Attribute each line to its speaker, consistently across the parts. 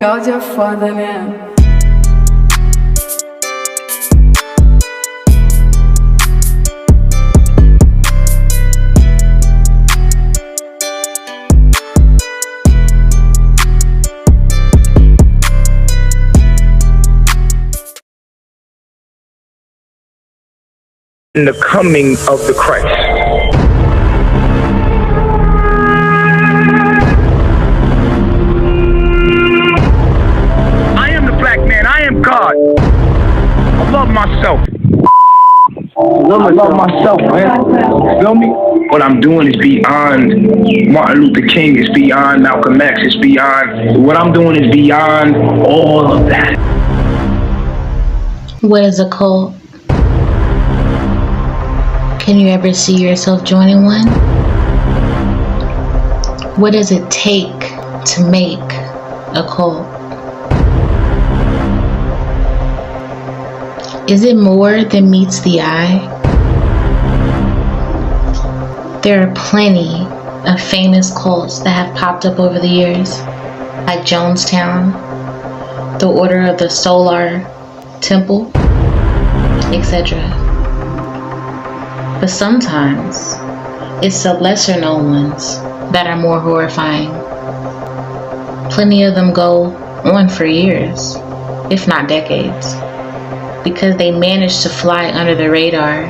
Speaker 1: You're your father now.
Speaker 2: In the coming of the Christ. I am the black man. I am God. I love myself. I love myself, man. You feel me? What I'm doing is beyond Martin Luther King. It's beyond Malcolm X. It's beyond. What I'm doing is beyond all of that.
Speaker 3: What is a cult? Can you ever see yourself joining one? What does it take to make a cult? Is it more than meets the eye? There are plenty of famous cults that have popped up over the years, like Jonestown, the Order of the Solar Temple, etc. But sometimes it's the lesser known ones that are more horrifying. Plenty of them go on for years, if not decades, because they managed to fly under the radar.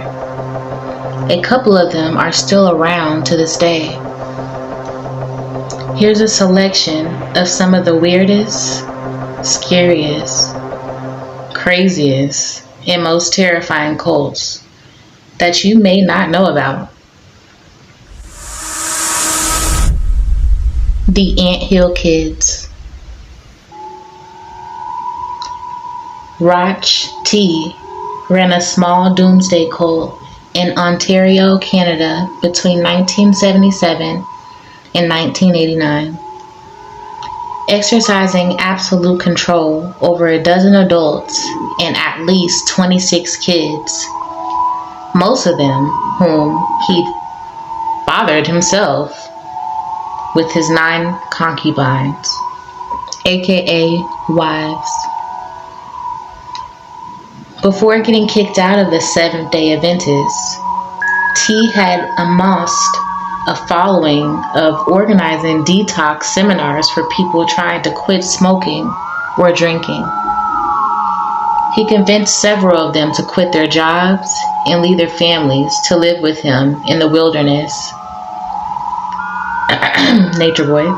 Speaker 3: A couple of them are still around to this day. Here's a selection of some of the weirdest, scariest, craziest, and most terrifying cults that you may not know about. The Anthill Kids. Roch T. ran a small doomsday cult in Ontario, Canada between 1977 and 1989, exercising absolute control over a dozen adults and at least 26 kids, most of them whom he fathered himself with his 9 concubines, aka wives. Before getting kicked out of the Seventh-day Adventists, T had amassed a following of organizing detox seminars for people trying to quit smoking or drinking. He convinced several of them to quit their jobs and leave their families to live with him in the wilderness. Nature boy.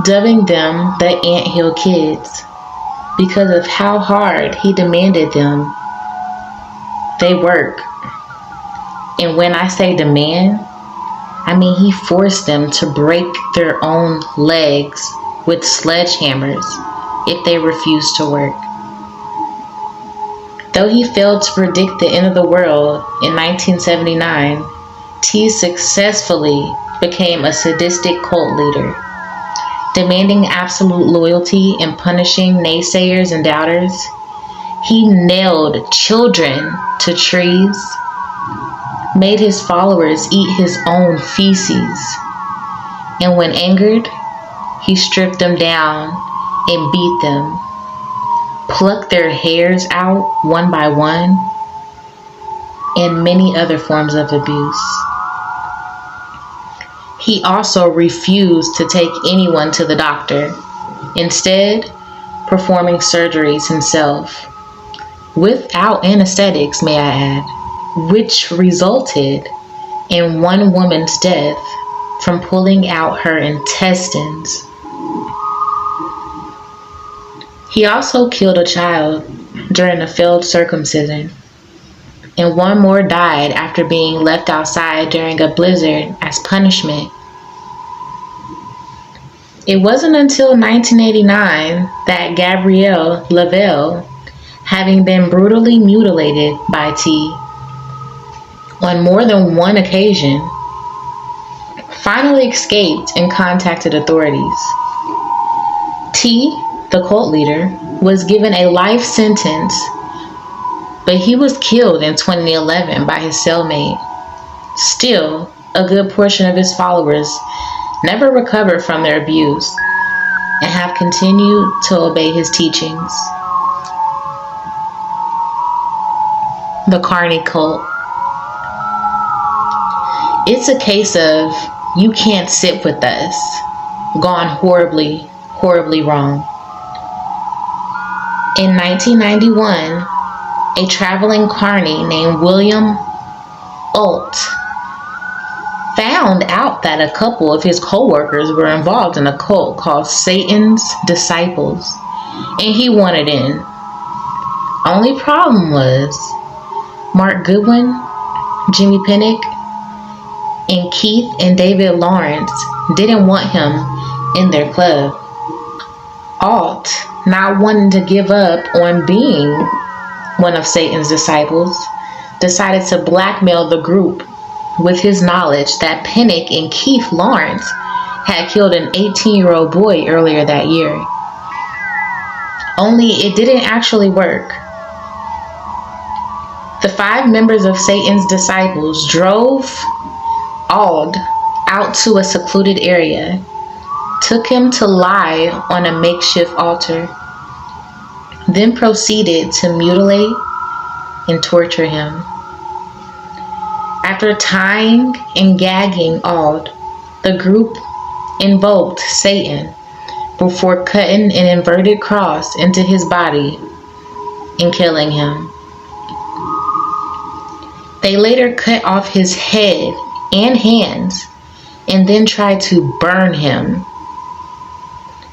Speaker 3: Dubbing them the Anthill Kids because of how hard he demanded them they work. And when I say demand, I mean he forced them to break their own legs with sledgehammers if they refused to work. Though he failed to predict the end of the world in 1979, T successfully became a sadistic cult leader, demanding absolute loyalty and punishing naysayers and doubters. He nailed children to trees, made his followers eat his own feces, and when angered, he stripped them down and beat them, plucked their hairs out one by one, and many other forms of abuse. He also refused to take anyone to the doctor, instead performing surgeries himself, without anesthetics, may I add, which resulted in one woman's death from pulling out her intestines. He also killed a child during a failed circumcision, and one more died after being left outside during a blizzard as punishment. It wasn't until 1989 that Gabrielle Lavelle, having been brutally mutilated by T on more than one occasion, finally escaped and contacted authorities. T, the cult leader, was given a life sentence, but he was killed in 2011 by his cellmate. Still, a good portion of his followers never recovered from their abuse, and have continued to obey his teachings. The Carney cult. It's a case of you can't sit with us, gone horribly, horribly wrong. In 1991, a traveling carney named William Alt found out that a couple of his co-workers were involved in a cult called Satan's Disciples, and he wanted in. Only problem was Mark Goodwin, Jimmy Pinnock, and Keith and David Lawrence didn't want him in their club. Alt, not wanting to give up on being one of Satan's disciples, decided to blackmail the group with his knowledge that Pinnock and Keith Lawrence had killed an 18-year-old boy earlier that year. Only it didn't actually work. The 5 members of Satan's disciples drove Ald out to a secluded area, took him to lie on a makeshift altar, then proceeded to mutilate and torture him. After tying and gagging Ald, the group invoked Satan before cutting an inverted cross into his body and killing him. They later cut off his head and hands and then tried to burn him.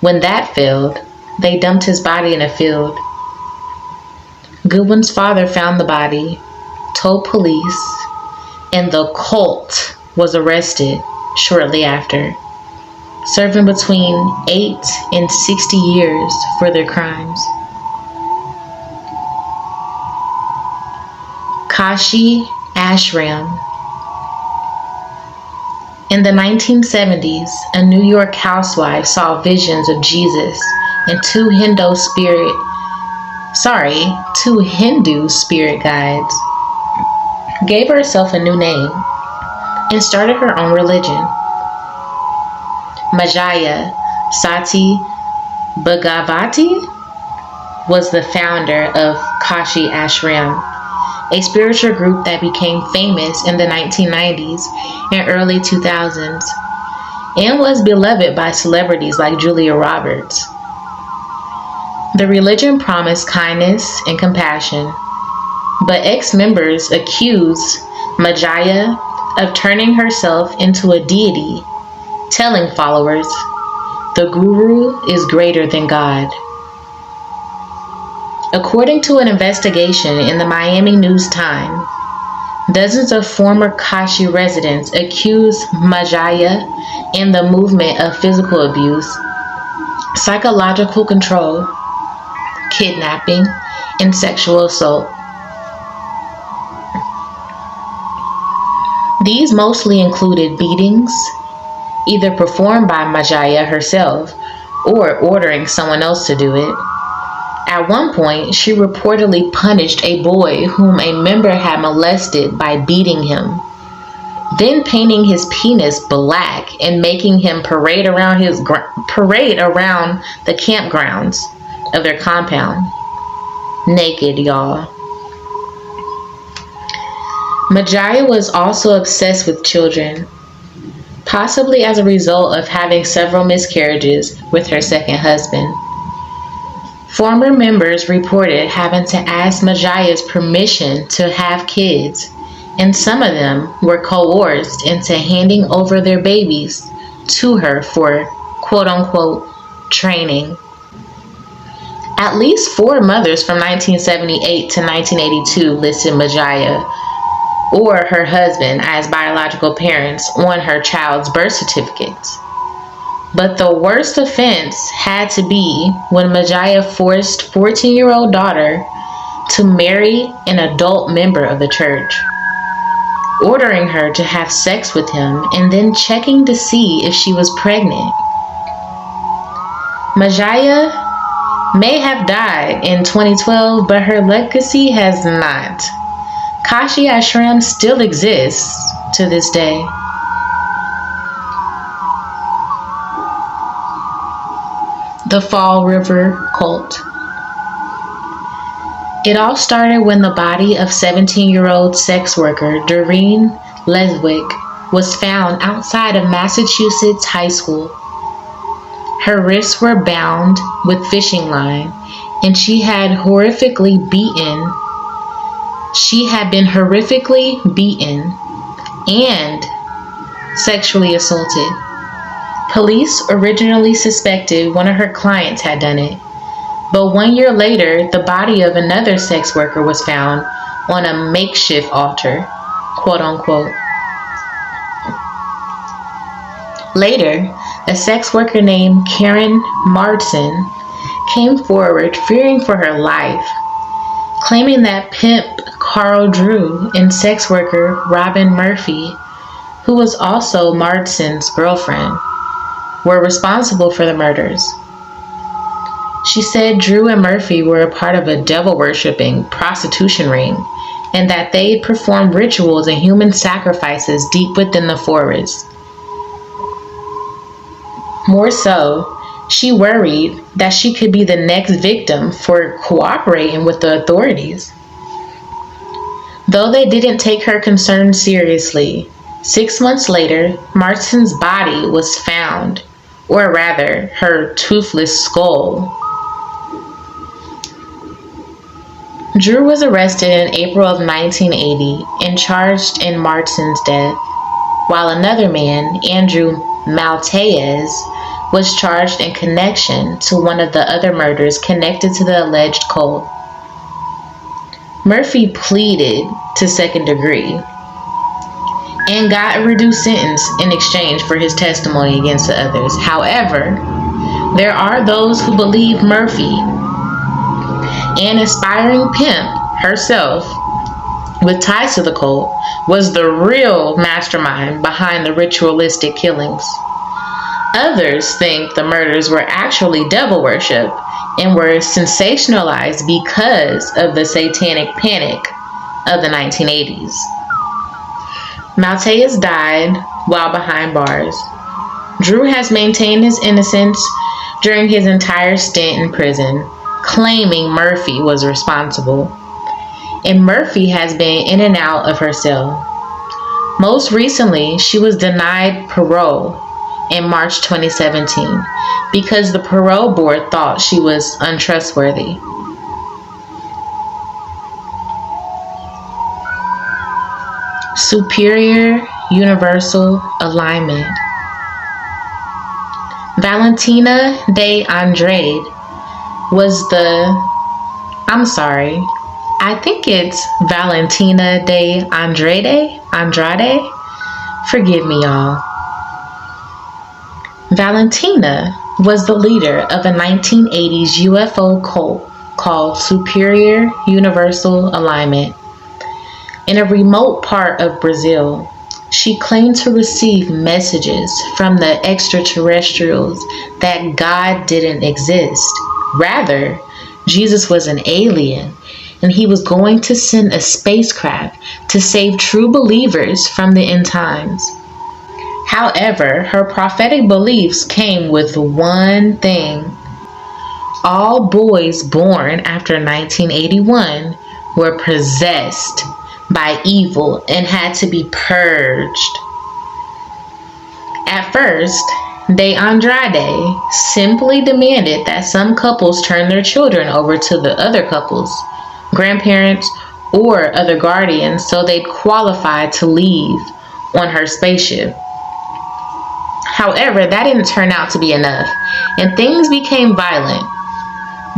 Speaker 3: When that failed, they dumped his body in a field. Goodwin's father found the body, told police, and the cult was arrested shortly after, serving between 8 and 60 years for their crimes. Kashi Ashram. In the 1970s, a New York housewife saw visions of Jesus and 2 Hindu spirit guides, gave herself a new name, and started her own religion. Majaya Sati Bhagavati was the founder of Kashi Ashram, a spiritual group that became famous in the 1990s and early 2000s, and was beloved by celebrities like Julia Roberts. The religion promised kindness and compassion, but ex-members accused Majaya of turning herself into a deity, telling followers, "The Guru is greater than God." According to an investigation in the Miami News Times, dozens of former Kashi residents accused Majaya and the movement of physical abuse, psychological control, kidnapping, and sexual assault. These mostly included beatings, either performed by Majaya herself or ordering someone else to do it. At one point, she reportedly punished a boy whom a member had molested by beating him, then painting his penis black and making him parade around the campgrounds of their compound. Naked, y'all. Majaya was also obsessed with children, possibly as a result of having several miscarriages with her second husband. Former members reported having to ask Majaya's permission to have kids, and some of them were coerced into handing over their babies to her for quote-unquote training. At least 4 mothers from 1978 to 1982 listed Majaya or her husband as biological parents on her child's birth certificates. But the worst offense had to be when Majaya forced 14-year-old daughter to marry an adult member of the church, ordering her to have sex with him and then checking to see if she was pregnant. Majaya may have died in 2012, but her legacy has not. Kashi Ashram still exists to this day. The Fall River Cult. It all started when the body of 17-year-old sex worker Doreen Leswick was found outside of Massachusetts High School. Her wrists were bound with fishing line, and she had been horrifically beaten and sexually assaulted. Police originally suspected one of her clients had done it, but 1 year later, the body of another sex worker was found on a makeshift altar, quote unquote. Later, a sex worker named Karen Martin came forward fearing for her life, claiming that pimp Carl Drew and sex worker Robin Murphy, who was also Martin's girlfriend, were responsible for the murders. She said Drew and Murphy were a part of a devil-worshipping prostitution ring and that they performed rituals and human sacrifices deep within the forest. More so, she worried that she could be the next victim for cooperating with the authorities. Though they didn't take her concerns seriously, 6 months later, Martin's body was found, or rather, her toothless skull. Drew was arrested in April of 1980 and charged in Martin's death, while another man, Andrew Maltese, was charged in connection to one of the other murders connected to the alleged cult. Murphy pleaded to second degree and got a reduced sentence in exchange for his testimony against the others. However, there are those who believe Murphy, an aspiring pimp herself with ties to the cult, was the real mastermind behind the ritualistic killings. Others think the murders were actually devil worship and were sensationalized because of the satanic panic of the 1980s. Maltese died while behind bars. Drew has maintained his innocence during his entire stint in prison, claiming Murphy was responsible. And Murphy has been in and out of her cell. Most recently, she was denied parole in March 2017 because the parole board thought she was untrustworthy. Superior Universal Alignment. Valentina de Andrade was I think it's Valentina de Andrade? Forgive me, y'all. Valentina was the leader of a 1980s UFO cult called Superior Universal Alignment. In a remote part of Brazil, she claimed to receive messages from the extraterrestrials that God didn't exist. Rather, Jesus was an alien, and he was going to send a spacecraft to save true believers from the end times. However, her prophetic beliefs came with one thing. All boys born after 1981 were possessed by evil and had to be purged. At first, De Andrade simply demanded that some couples turn their children over to the other couples, grandparents, or other guardians so they'd qualify to leave on her spaceship. However, that didn't turn out to be enough, and things became violent.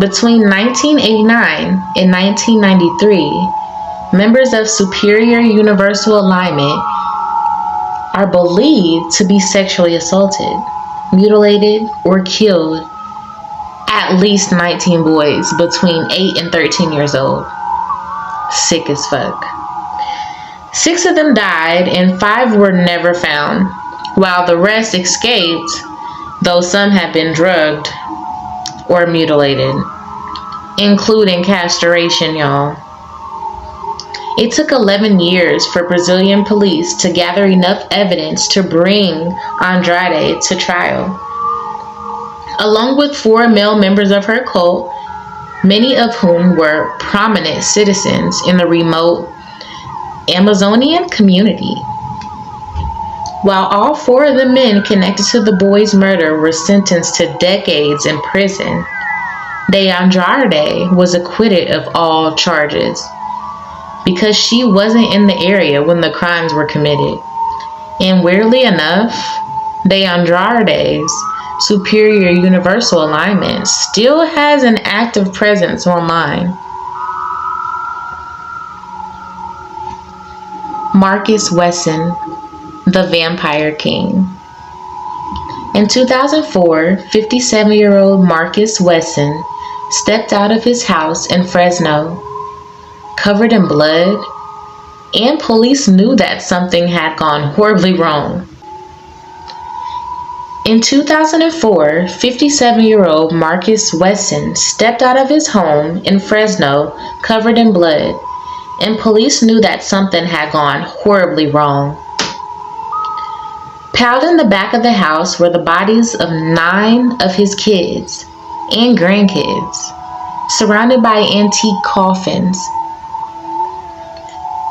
Speaker 3: Between 1989 and 1993, members of Superior Universal Alignment are believed to be sexually assaulted, mutilated, or killed at least 19 boys between 8 and 13 years old. Sick as fuck. 6 of them died and 5 were never found, while the rest escaped, though some have been drugged or mutilated, including castration, y'all. It took 11 years for Brazilian police to gather enough evidence to bring Andrade to trial. along with 4 male members of her cult, many of whom were prominent citizens in the remote Amazonian community. While all 4 of the men connected to the boy's murder were sentenced to decades in prison, De Andrade was acquitted of all charges because she wasn't in the area when the crimes were committed. And weirdly enough, De Andrade's superior universal alignment still has an active presence online. Marcus Wesson, the Vampire King. In 2004, 57-year-old Marcus Wesson stepped out of his house in Fresno, covered in blood, and police knew that something had gone horribly wrong. In 2004, 57-year-old Marcus Wesson stepped out of his home in Fresno, covered in blood, and police knew that something had gone horribly wrong. Piled in the back of the house were the bodies of 9 of his kids and grandkids, surrounded by antique coffins.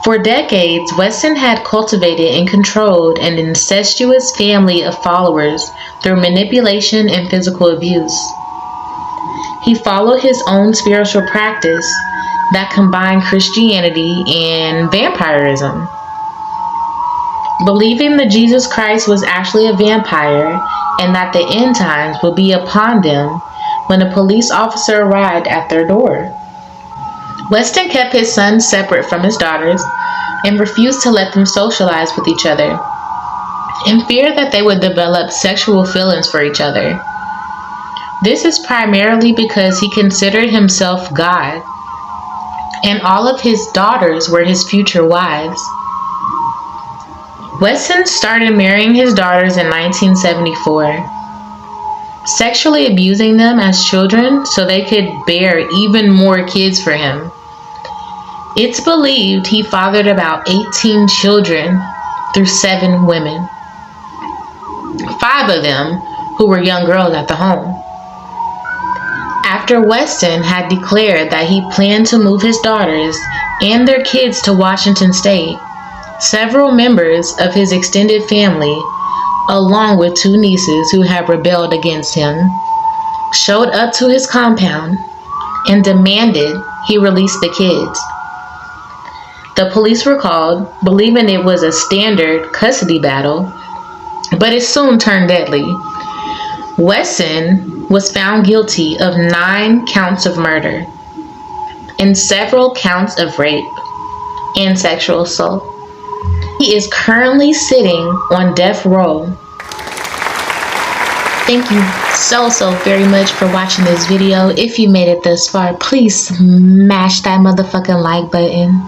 Speaker 3: For decades, Wesson had cultivated and controlled an incestuous family of followers through manipulation and physical abuse. He followed his own spiritual practice that combined Christianity and vampirism. Believing that Jesus Christ was actually a vampire and that the end times would be upon them when a police officer arrived at their door. Weston kept his sons separate from his daughters and refused to let them socialize with each other, in fear that they would develop sexual feelings for each other. This is primarily because he considered himself God, and all of his daughters were his future wives. Wesson started marrying his daughters in 1974, sexually abusing them as children so they could bear even more kids for him. It's believed he fathered about 18 children through 7 women, 5 of them who were young girls at the home. After Weston had declared that he planned to move his daughters and their kids to Washington State, several members of his extended family, along with 2 nieces who had rebelled against him, showed up to his compound and demanded he release the kids. The police were called, believing it was a standard custody battle, but it soon turned deadly. Wesson was found guilty of 9 counts of murder and several counts of rape and sexual assault. He is currently sitting on death row. Thank you so very much for watching this video. If you made it this far, please smash that motherfucking like button.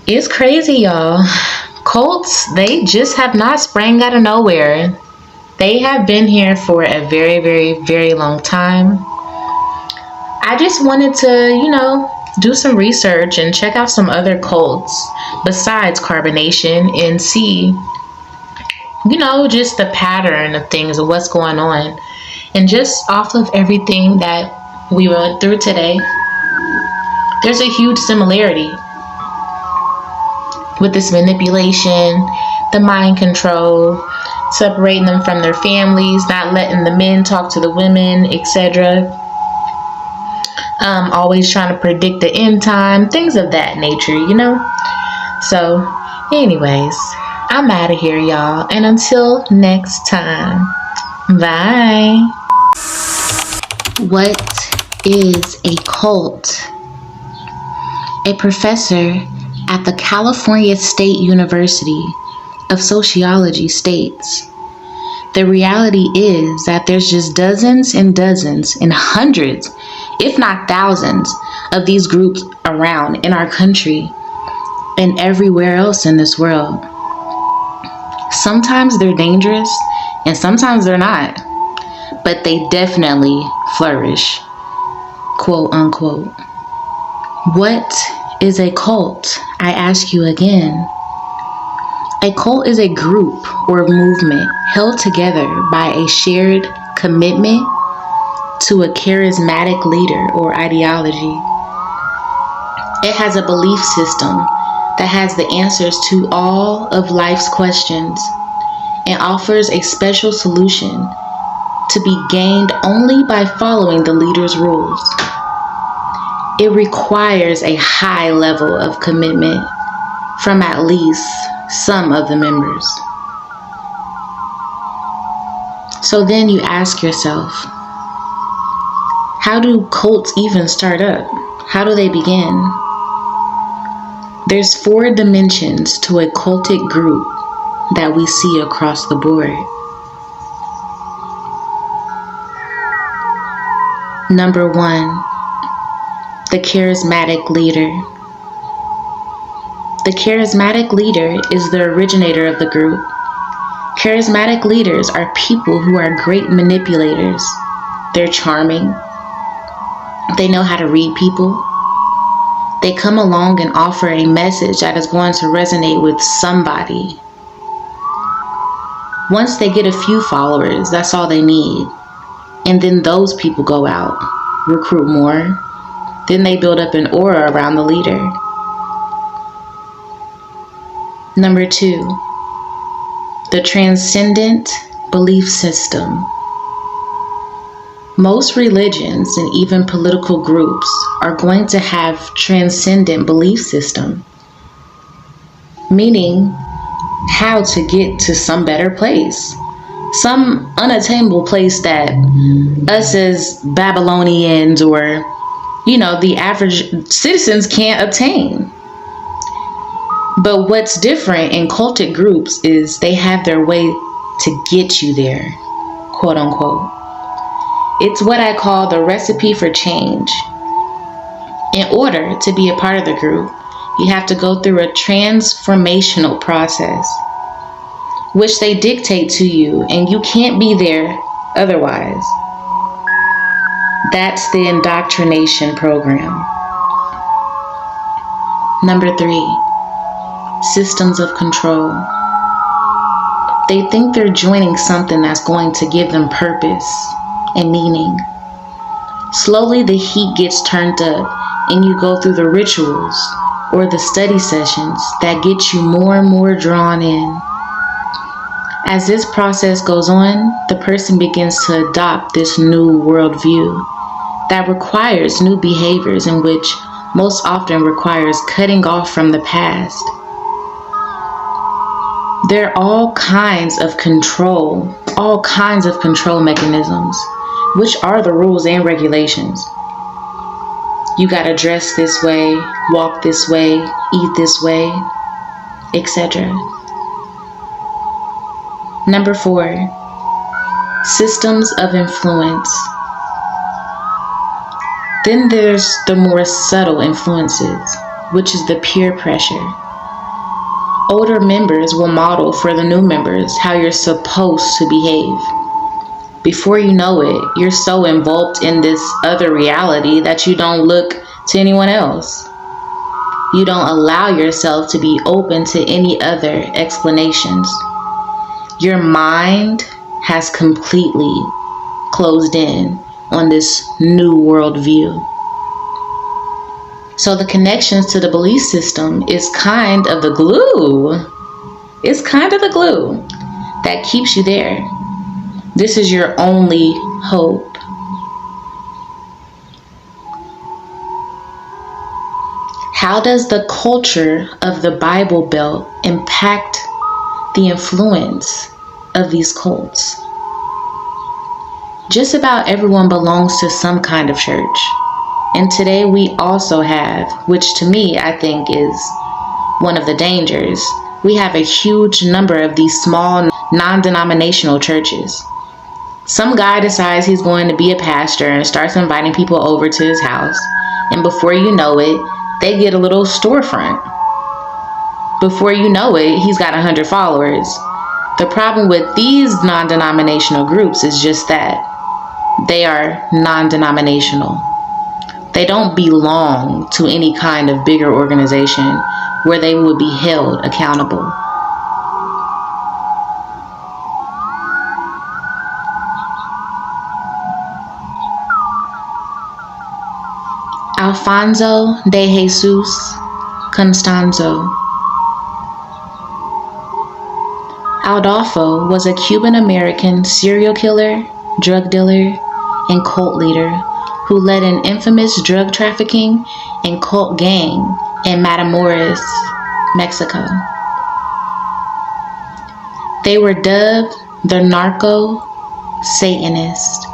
Speaker 3: It's crazy, y'all. Cults, they just have not sprang out of nowhere. They have been here for a very long time. I just wanted to, do some research and check out some other cults besides carbonation and see, just the pattern of things and what's going on. And just off of everything that we went through today, there's a huge similarity with this manipulation, the mind control, separating them from their families, not letting the men talk to the women, etc. Always trying to predict the end time, things of that nature, So, anyways, I'm out of here, y'all. And until next time, bye. What is a cult? A professor at the California State University of Sociology states, the reality is that there's just dozens and dozens and hundreds, if not thousands, of these groups around in our country and everywhere else in this world. Sometimes they're dangerous and sometimes they're not, but they definitely flourish, quote unquote. What is a cult? I ask you again. A cult is a group or movement held together by a shared commitment to a charismatic leader or ideology. It has a belief system that has the answers to all of life's questions and offers a special solution to be gained only by following the leader's rules. It requires a high level of commitment from at least some of the members. So then you ask yourself, how do cults even start up? How do they begin? There's 4 dimensions to a cultic group that we see across the board. Number 1, the charismatic leader. The charismatic leader is the originator of the group. Charismatic leaders are people who are great manipulators. They're charming. They know how to read people. They come along and offer a message that is going to resonate with somebody. Once they get a few followers, that's all they need. And then those people go out, recruit more. Then they build up an aura around the leader. Number 2, the transcendent belief system. Most religions and even political groups are going to have transcendent belief system, meaning how to get to some better place, some unattainable place that us as Babylonians or, the average citizens can't obtain. But what's different in cultic groups is they have their way to get you there, quote unquote. It's what I call the recipe for change. In order to be a part of the group, you have to go through a transformational process, which they dictate to you, and you can't be there otherwise. That's the indoctrination program. Number 3, systems of control. They think they're joining something that's going to give them purpose and meaning. Slowly the heat gets turned up and you go through the rituals or the study sessions that get you more and more drawn in. As this process goes on, the person begins to adopt this new worldview that requires new behaviors, in which most often requires cutting off from the past. There are all kinds of control mechanisms, which are the rules and regulations. You gotta dress this way, walk this way, eat this way, etc. Number 4, systems of influence. Then there's the more subtle influences, which is the peer pressure. Older members will model for the new members how you're supposed to behave. Before you know it, you're so involved in this other reality that you don't look to anyone else. You don't allow yourself to be open to any other explanations. Your mind has completely closed in on this new worldview. So the connections to the belief system is kind of the glue. It's kind of the glue that keeps you there. This is your only hope. How does the culture of the Bible Belt impact the influence of these cults? Just about everyone belongs to some kind of church. And today we also have, which to me I think is one of the dangers, we have a huge number of these small non-denominational churches. Some guy decides he's going to be a pastor and starts inviting people over to his house. And before you know it, they get a little storefront. Before you know it, he's got 100 followers. The problem with these non-denominational groups is just that they are non-denominational. They don't belong to any kind of bigger organization where they would be held accountable. Alfonso de Jesus Constanzo. Adolfo was a Cuban-American serial killer, drug dealer, and cult leader who led an infamous drug trafficking and cult gang in Matamoros, Mexico. They were dubbed the Narco Satanist.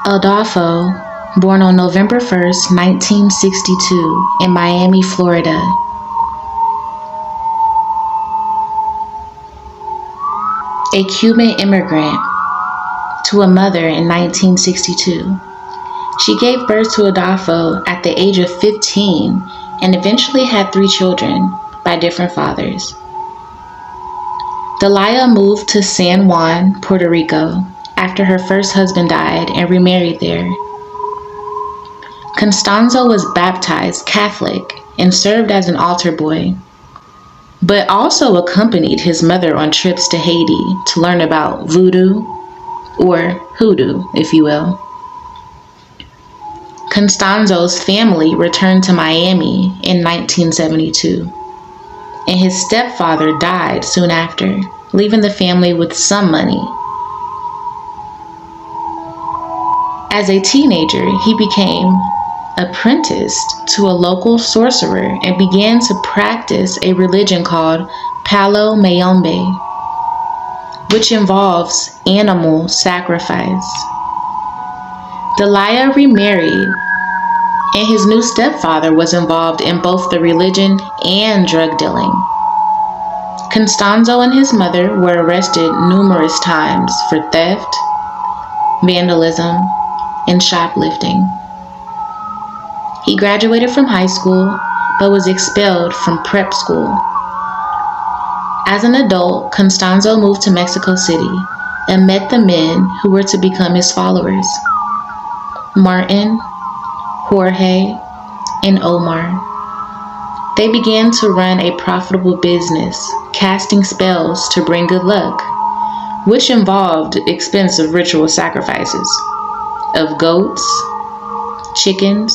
Speaker 3: Adolfo, born on November 1st, 1962 in Miami, Florida. A Cuban immigrant to a mother in 1962. She gave birth to Adolfo at the age of 15 and eventually had 3 children by different fathers. Delia moved to San Juan, Puerto Rico after her first husband died and remarried there. Constanzo was baptized Catholic and served as an altar boy, but also accompanied his mother on trips to Haiti to learn about voodoo, or hoodoo, if you will. Constanzo's family returned to Miami in 1972, and his stepfather died soon after, leaving the family with some money. As a teenager, he became apprenticed to a local sorcerer and began to practice a religion called Palo Mayombe, which involves animal sacrifice. Delia remarried, and his new stepfather was involved in both the religion and drug dealing. Constanzo and his mother were arrested numerous times for theft, vandalism, and shoplifting. He graduated from high school, but was expelled from prep school. As an adult, Constanzo moved to Mexico City and met the men who were to become his followers: Martin, Jorge, and Omar. They began to run a profitable business, casting spells to bring good luck, which involved expensive ritual sacrifices of goats, chickens,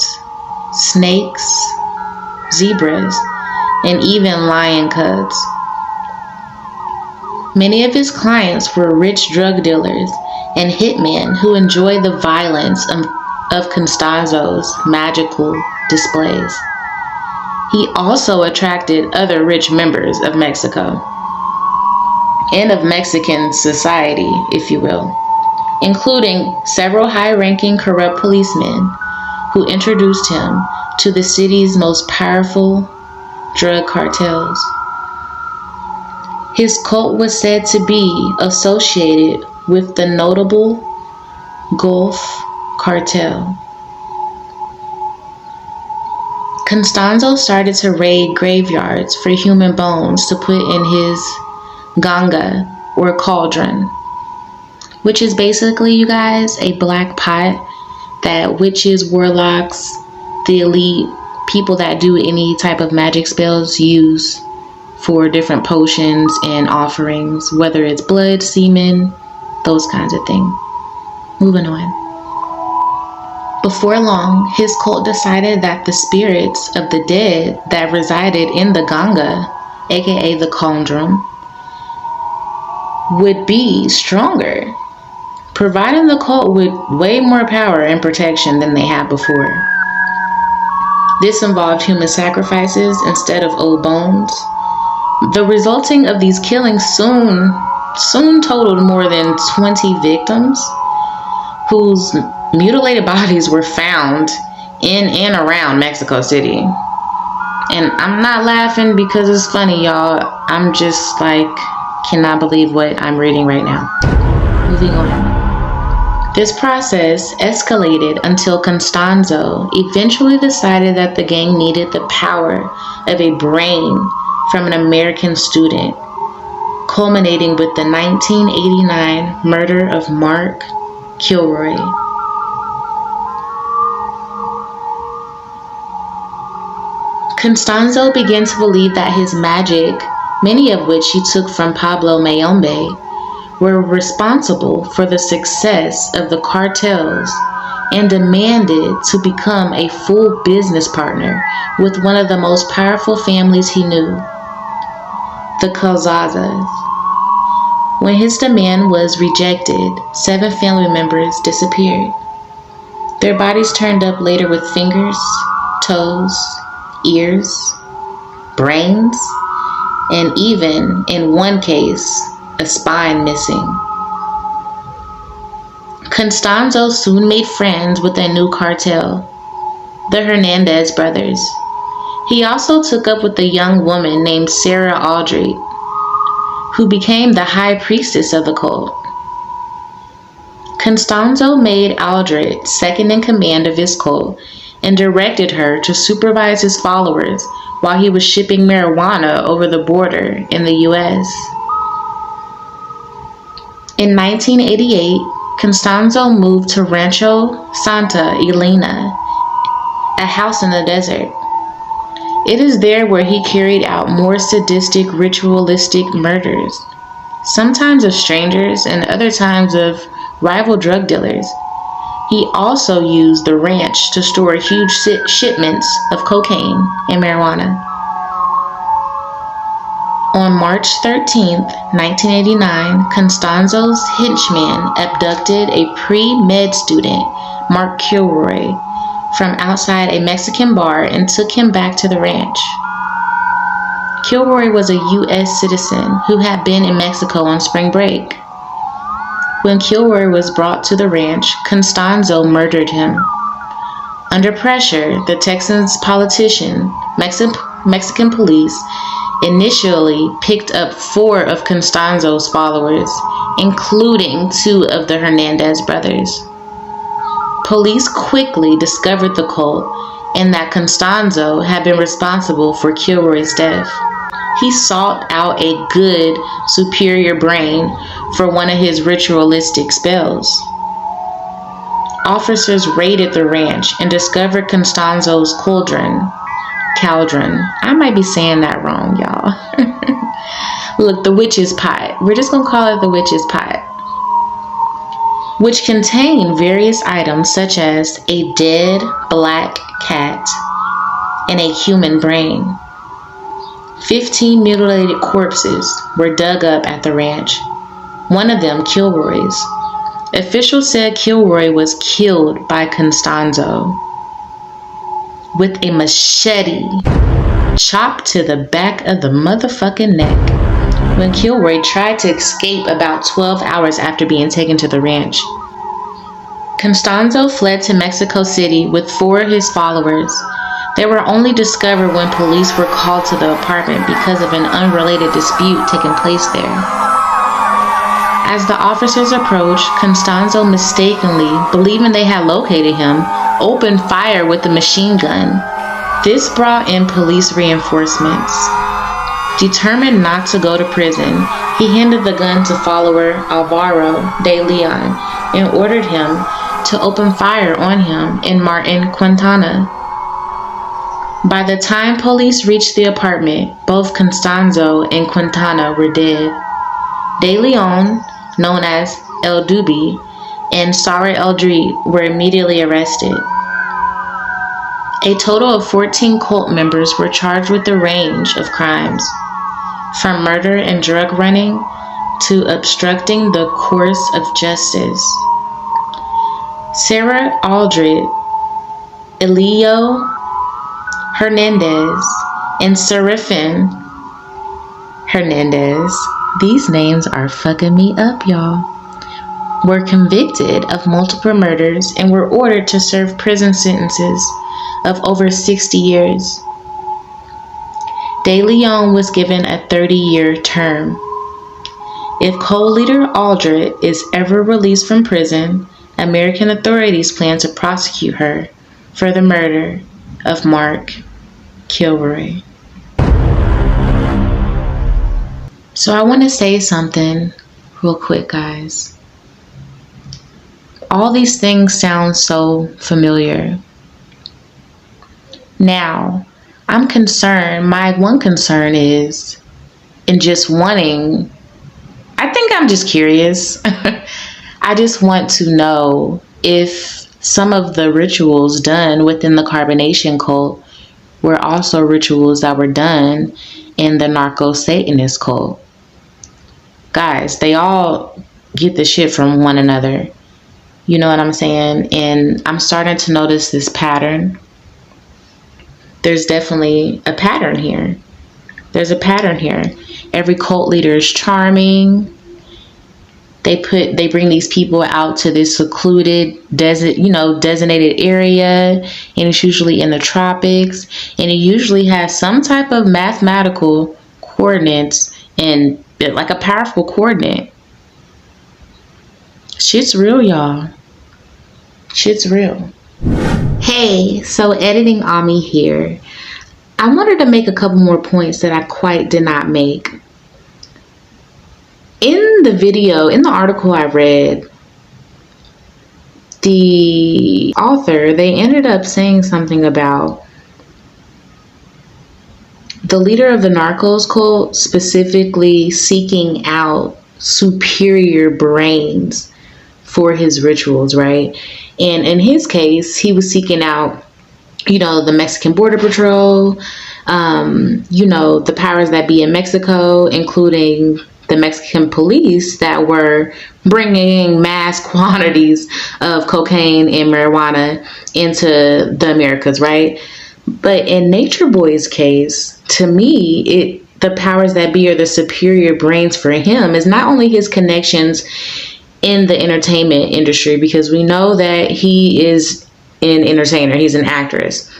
Speaker 3: snakes, zebras, and even lion cubs. Many of his clients were rich drug dealers and hitmen who enjoyed the violence of Constanzo's magical displays. He also attracted other rich members of Mexico and of Mexican society, if you will, including several high-ranking corrupt policemen who introduced him to the city's most powerful drug cartels. His cult was said to be associated with the notable Gulf Cartel. Constanzo started to raid graveyards for human bones to put in his ganga, or cauldron, which is basically, you guys, a black pot that witches, warlocks, the elite, people that do any type of magic spells use for different potions and offerings, whether it's blood, semen, those kinds of things. Moving on. Before long, his cult decided that the spirits of the dead that resided in the ganga, aka the cauldron, would be stronger, providing the cult with way more power and protection than they had before. This involved human sacrifices instead of old bones. The resulting of these killings soon totaled more than 20 victims, whose mutilated bodies were found in and around Mexico City. And I'm not laughing because it's funny, y'all. I'm just like, cannot believe what I'm reading right now. Moving on. This process escalated until Constanzo eventually decided that the gang needed the power of a brain from an American student, culminating with the 1989 murder of Mark Kilroy. Constanzo began to believe that his magic, many of which he took from Pablo Mayombe, were responsible for the success of the cartels and demanded to become a full business partner with one of the most powerful families he knew, the Calzazas. When his demand was rejected, 7 family members disappeared. Their bodies turned up later with fingers, toes, ears, brains, and even, in one case, a spine missing. Constanzo soon made friends with a new cartel, the Hernandez brothers. He also took up with a young woman named Sarah Aldrete, who became the high priestess of the cult. Constanzo made Aldrete second in command of his cult and directed her to supervise his followers while he was shipping marijuana over the border in the U.S. In 1988, Constanzo moved to Rancho Santa Elena, a house in the desert. It is there where he carried out more sadistic, ritualistic murders, sometimes of strangers and other times of rival drug dealers. He also used the ranch to store huge shipments of cocaine and marijuana. On March 13, 1989, Constanzo's henchmen abducted a pre-med student, Mark Kilroy, from outside a Mexican bar and took him back to the ranch. Kilroy was a U.S. citizen who had been in Mexico on spring break. When Kilroy was brought to the ranch, Constanzo murdered him. Under pressure, the Texas politician, Mexican police, initially picked up 4 of Constanzo's followers, including 2 of the Hernandez brothers. Police quickly discovered the cult and that Constanzo had been responsible for Kilroy's death. He sought out a good, superior brain for one of his ritualistic spells. Officers raided the ranch and discovered Constanzo's cauldron. I might be saying that wrong, y'all. Look, the witch's pot. We're just going to call it the witch's pot, which contained various items such as a dead black cat and a human brain. 15 mutilated corpses were dug up at the ranch, one of them Kilroy's. Officials said Kilroy was killed by Constanzo with a machete chopped to the back of the motherfucking neck when Kilroy tried to escape about 12 hours after being taken to the ranch. Constanzo fled to Mexico City with 4 of his followers. They were only discovered when police were called to the apartment because of an unrelated dispute taking place there. As the officers approached, Constanzo mistakenly, believing they had located him, opened fire with a machine gun. This brought in police reinforcements. Determined not to go to prison, he handed the gun to follower Alvaro de Leon and ordered him to open fire on him and Martin Quintana. By the time police reached the apartment, both Constanzo and Quintana were dead. De Leon, known as El Dubi, and Sarah Aldrete were immediately arrested. A total of 14 cult members were charged with a range of crimes, from murder and drug running to obstructing the course of justice. Sarah Aldrete, Elio Hernandez, and Serafin Hernandez, these names are fucking me up, y'all, were convicted of multiple murders and were ordered to serve prison sentences of over 60 years. De Leon was given a 30-year term. If co-leader Aldrete is ever released from prison, American authorities plan to prosecute her for the murder of Mark Kilroy. So I want to say something real quick, guys. All these things sound so familiar. Now, I'm concerned. My one concern is in just wanting, I I think I'm just curious. I just want to know if some of the rituals done within the carbonation cult were also rituals that were done in the narco-Satanist cult. Guys, they all get the shit from one another. You know what I'm saying? And I'm starting to notice this pattern. There's definitely a pattern here. There's a pattern here. Every cult leader is charming. They bring these people out to this secluded designated area, and it's usually in the tropics, and it usually has some type of mathematical coordinates and like a powerful coordinate. Shit's real, y'all. Shit's real. Hey, so editing Ami here. I wanted to make a couple more points that I quite did not make. In the article I read, the author, they ended up saying something about the leader of the Narcos cult specifically seeking out superior brains for his rituals, right? And in his case, he was seeking out, the Mexican Border Patrol, the powers that be in Mexico, including the Mexican police that were bringing mass quantities of cocaine and marijuana into the Americas, right? But in Nature Boy's case, to me, the powers that be, or the superior brains for him, is not only his connections in the entertainment industry, because we know that he is an entertainer, he's an actress,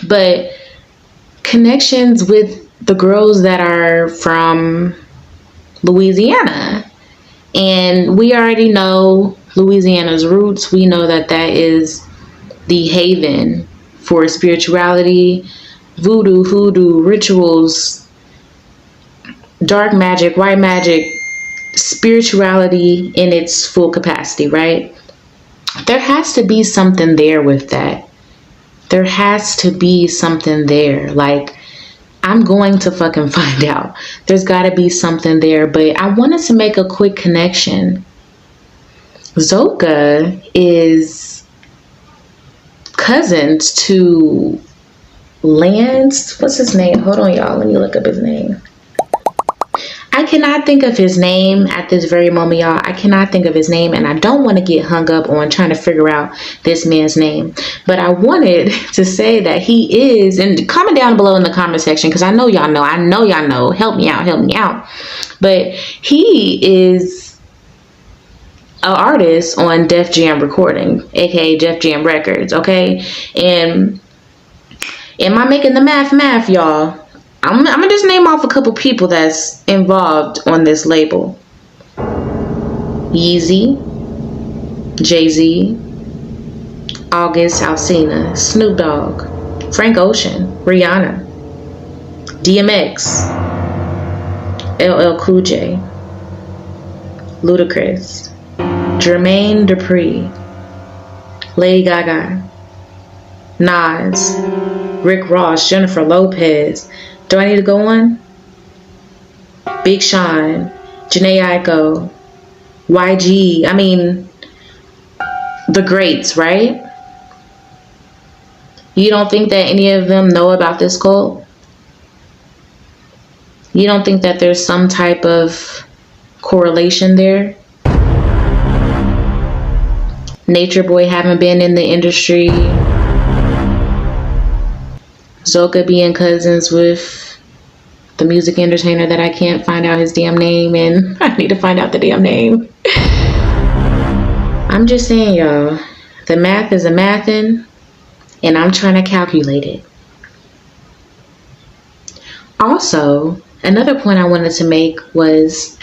Speaker 3: but connections with the girls that are from Louisiana. And we already know Louisiana's roots. We know that is the haven for spirituality, voodoo, hoodoo, rituals, dark magic, white magic, spirituality in its full capacity, right? There has to be something there with that. There has to be something there. Like, I'm going to fucking find out. There's got to be something there. But I wanted to make a quick connection. Zoka is cousins to Lance. What's his name? Hold on, y'all. Let me look up his name. I cannot think of his name at this very moment, y'all. I cannot think of his name, and I don't want to get hung up on trying to figure out this man's name. But I wanted to say that he is, and comment down below in the comment section, because I know y'all know. Help me out. But he is an artist on Def Jam Recording, aka Def Jam Records, okay? And am I making the math, y'all? I'm gonna just name off a couple people that's involved on this label. Yeezy, Jay-Z, August Alsina, Snoop Dogg, Frank Ocean, Rihanna, DMX, LL Cool J, Ludacris, Jermaine Dupri, Lady Gaga, Nas, Rick Ross, Jennifer Lopez. Do I need to go on? Big Sean, Janae Aiko, YG. I mean, the greats, right? You don't think that any of them know about this cult? You don't think that there's some type of correlation there? Nature Boy haven't been in the industry. Zoka being cousins with the music entertainer that I can't find out his damn name, and I need to find out the damn name. I'm just saying, y'all, the math is a mathin', and I'm trying to calculate it. Also, another point I wanted to make was,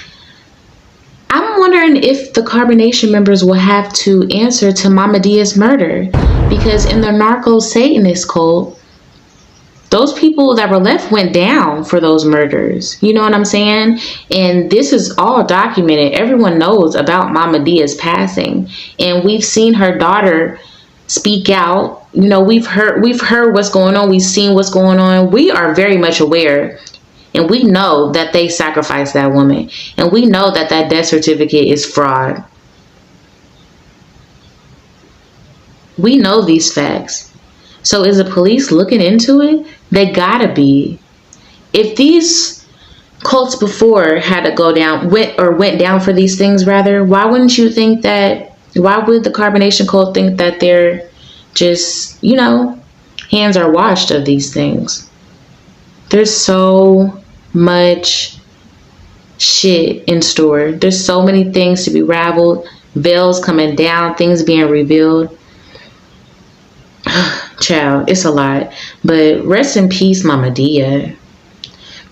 Speaker 3: I'm wondering if the Carbonation members will have to answer to Mama Dia's murder, because in the narco-Satanist cult, those people that were left went down for those murders. You know what I'm saying? And this is all documented. Everyone knows about Mama Dia's passing. And we've seen her daughter speak out. You know, we've heard what's going on. We've seen what's going on. We are very much aware And we know that they sacrificed that woman. And we know that that death certificate is fraud. We know these facts. So is the police looking into it? They gotta be. If these cults before had to go down, went down for these things rather, why wouldn't you think that, why would the carbonation cult think that they're just, you know, hands are washed of these things? There's so much shit in store. There's so many things to be raveled, veils coming down, things being revealed. Child, it's a lot. But rest in peace, Mama Dia.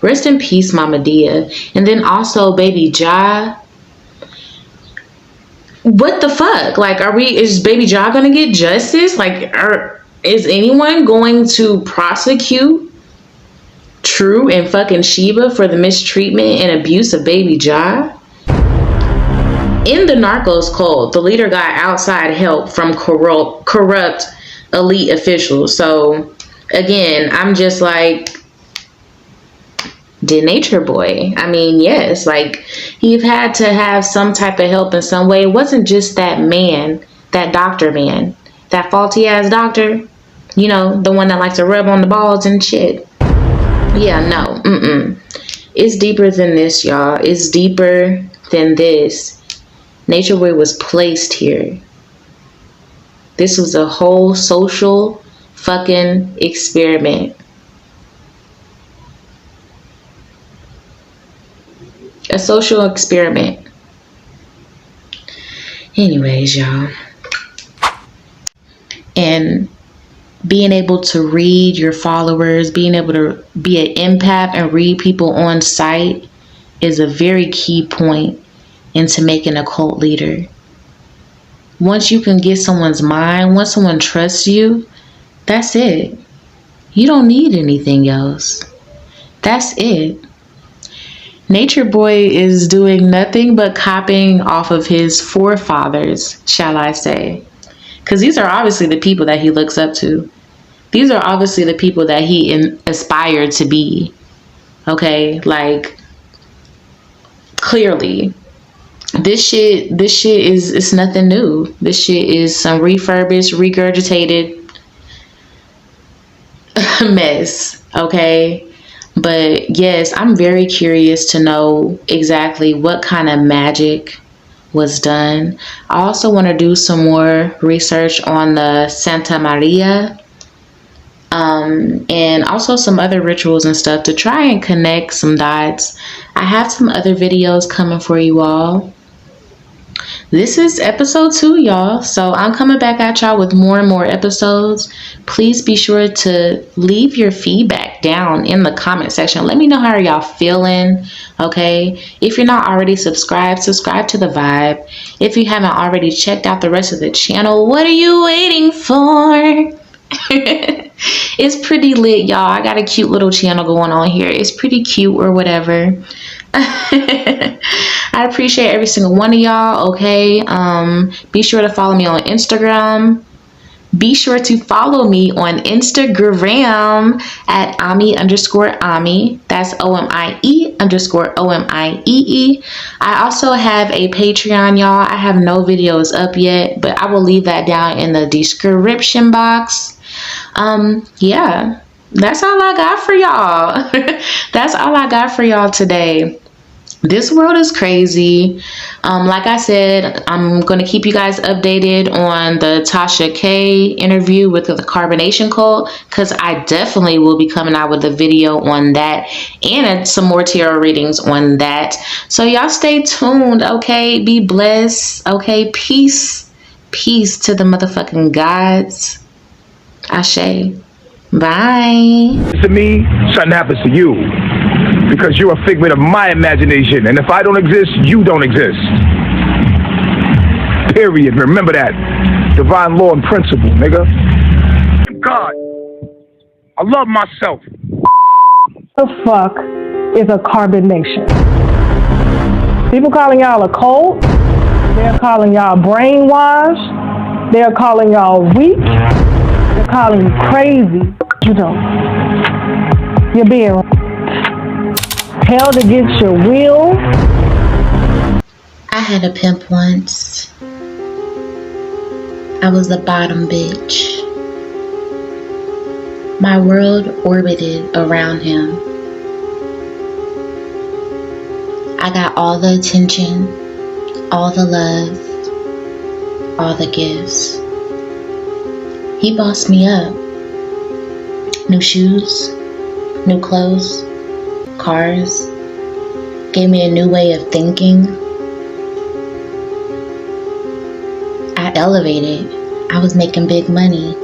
Speaker 3: Rest in peace, Mama Dia. And then also Baby Ja. What the fuck? Like, is Baby Ja gonna get justice? Like, is anyone going to prosecute True and fucking Sheba for the mistreatment and abuse of Baby Ja? In the Narcos cult, the leader got outside help from corrupt elite officials. So again, I'm just like, did Nature Boy? I mean, yes, like he had to have some type of help in some way. It wasn't just that man, that doctor man, that faulty ass doctor, you know, the one that likes to rub on the balls and shit. Yeah, no, it's deeper than this, y'all. It's deeper than this. Nature Boy was placed here. This was a whole social fucking experiment. A social experiment. Anyways, y'all. And being able to read your followers, being able to be an empath and read people on site is a very key point into making a cult leader. Once you can get someone's mind, once someone trusts you, that's it. You don't need anything else. That's it. Nature Boy is doing nothing but copying off of his forefathers, shall I say. Because these are obviously the people that he looks up to. These are obviously the people that he aspired to be. Okay? Like, clearly. This shit is, it's nothing new. This shit is some refurbished, regurgitated mess. Okay? But yes, I'm very curious to know exactly what kind of magic was done. I also want to do some more research on the Santa Maria, and also some other rituals and stuff to try and connect some dots. I have some other videos coming for you all. This is episode 2, y'all. So I'm coming back at y'all with more and more episodes. Please be sure to leave your feedback down in the comment section. Let me know how y'all feeling. Okay. If you're not already subscribed, subscribe to the vibe. If you haven't already checked out the rest of the channel, what are you waiting for? It's pretty lit, y'all. I got a cute little channel going on here. It's pretty cute or whatever. I appreciate every single one of y'all. Okay. Be sure to follow me on Instagram. Be sure to follow me on Instagram at Ami_Ami. That's OMIE_OMIEE. I also have a Patreon, y'all. I have no videos up yet, but I will leave that down in the description box. Yeah, that's all I got for y'all. That's all I got for y'all today. This world is crazy. Like I said, I'm going to keep you guys updated on the Tasha K interview with the carbonation cult, because I definitely will be coming out with a video on that and some more tarot readings on that. So y'all stay tuned, okay? Be blessed, okay? Peace. Peace to the motherfucking gods. Ashe. Bye.
Speaker 2: To me, something happens to you. Because you're a figment of my imagination. And if I don't exist, you don't exist. Period. Remember that. Divine law and principle, nigga. God. I love myself.
Speaker 4: The fuck is a carbonation? People calling y'all a cult. They're calling y'all brainwashed. They're calling y'all weak. They're calling you crazy. You don't. You're being held against your will.
Speaker 3: I had a pimp once. I was a bottom bitch. My world orbited around him. I got all the attention, all the love, all the gifts. He bossed me up. New shoes, new clothes, cars, gave me a new way of thinking. I elevated. I was making big money.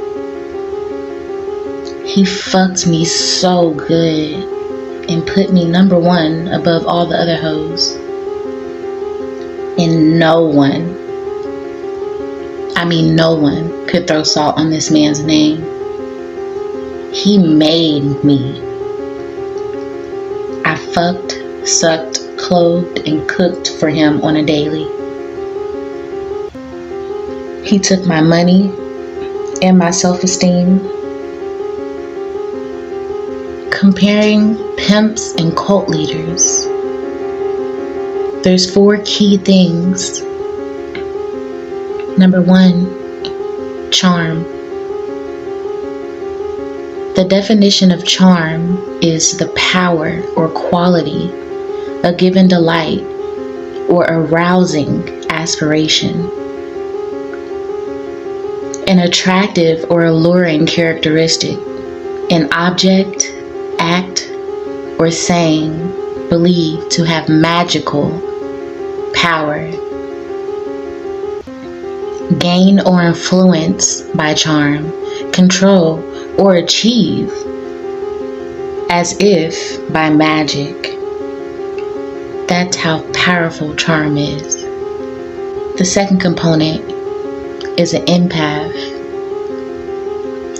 Speaker 3: He fucked me so good and put me number one above all the other hoes. And no one could throw salt on this man's name. He made me. I fucked, sucked, clothed, and cooked for him on a daily. He took my money and my self-esteem. Comparing pimps and cult leaders, there's 4 key things. Number 1, charm. The definition of charm is the power or quality of giving delight or arousing aspiration. An attractive or alluring characteristic, an object, act, or saying believed to have magical power. Gain or influence by charm, control or achieve as if by magic. That's how powerful charm is. The second component is an empath.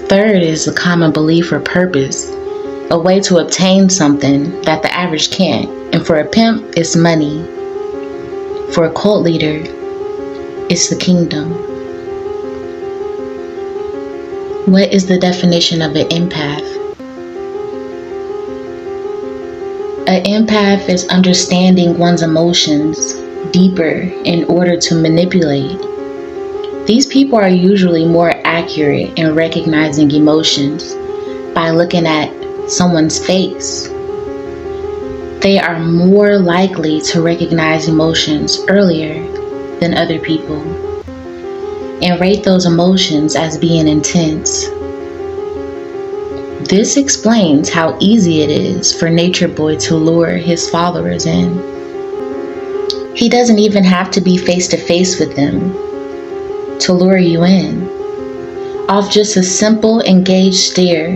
Speaker 3: Third is a common belief or purpose, a way to obtain something that the average can't. And for a pimp, it's money. For a cult leader, it's the kingdom. What is the definition of an empath? An empath is understanding one's emotions deeper in order to manipulate. These people are usually more accurate in recognizing emotions by looking at someone's face. They are more likely to recognize emotions earlier than other people and rate those emotions as being intense. This explains how easy it is for Nature Boy to lure his followers in. He doesn't even have to be face to face with them to lure you in. Off just a simple engaged stare,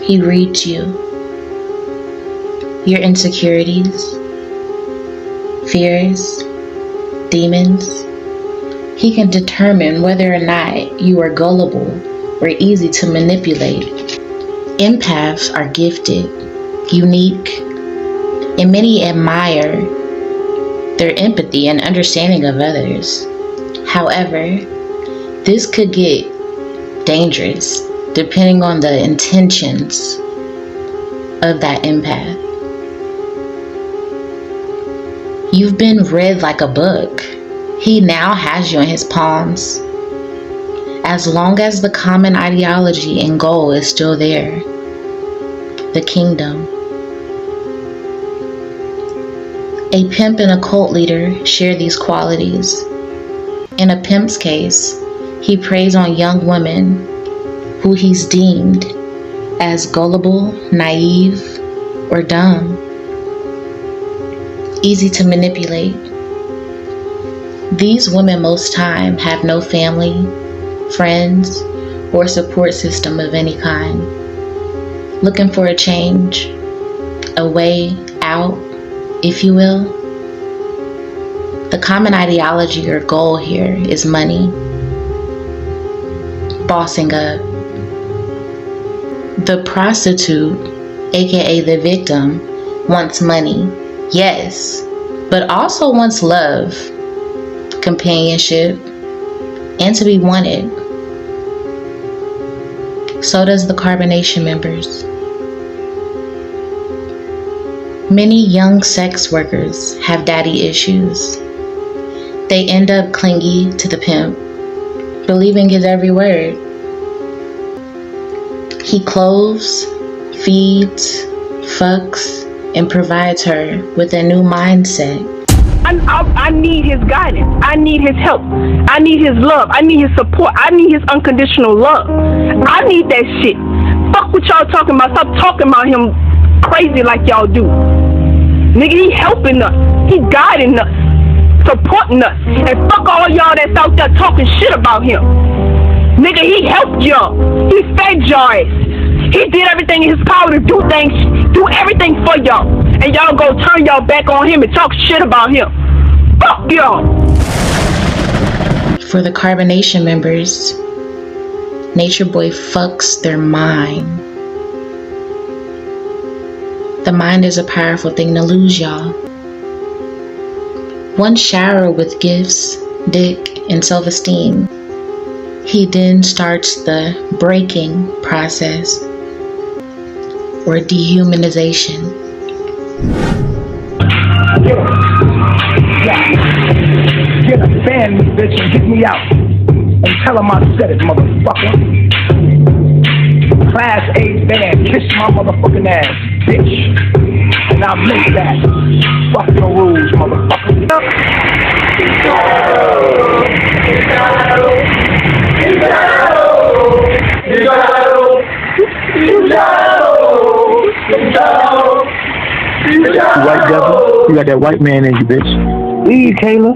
Speaker 3: he reads you. Your insecurities, fears, demons. He can determine whether or not you are gullible or easy to manipulate. Empaths are gifted, unique, and many admire their empathy and understanding of others. However, this could get dangerous depending on the intentions of that empath. You've been read like a book. He now has you in his palms. As long as the common ideology and goal is still there, the kingdom. A pimp and a cult leader share these qualities. In a pimp's case, he preys on young women who he's deemed as gullible, naive, or dumb, easy to manipulate. These women most time have no family, friends, or support system of any kind. Looking for a change, a way out, if you will. The common ideology or goal here is money, bossing up. The prostitute, aka the victim, wants money, yes, but also wants love, companionship, and to be wanted. So does the carbonation members. Many young sex workers have daddy issues. They end up clingy to the pimp, believing his every word. He clothes, feeds, fucks, and provides her with a new mindset.
Speaker 4: I need his guidance. I need his help. I need his love. I need his support. I need his unconditional love. I need that shit. Fuck what y'all talking about. Stop talking about him crazy like y'all do. Nigga, he helping us. He guiding us. Supporting us. And fuck all y'all that's out there talking shit about him. Nigga, he helped y'all. He fed y'all asses. He did everything in his power to do everything for y'all. And y'all go turn y'all back on him and talk shit about him. Fuck y'all.
Speaker 3: For the Carbonation members, Nature Boy fucks their mind. The mind is a powerful thing to lose, y'all. One shower with gifts, dick, and self-esteem. He then starts the breaking process or dehumanization.
Speaker 2: Get a fan me, bitch, and get me out. And tell him I said it, motherfucker. Class A band, kiss my motherfucking ass, bitch. And I'll make that. Fuck your rules, motherfucker. You white devil, you got that white man in you, bitch. Leave, Kayla.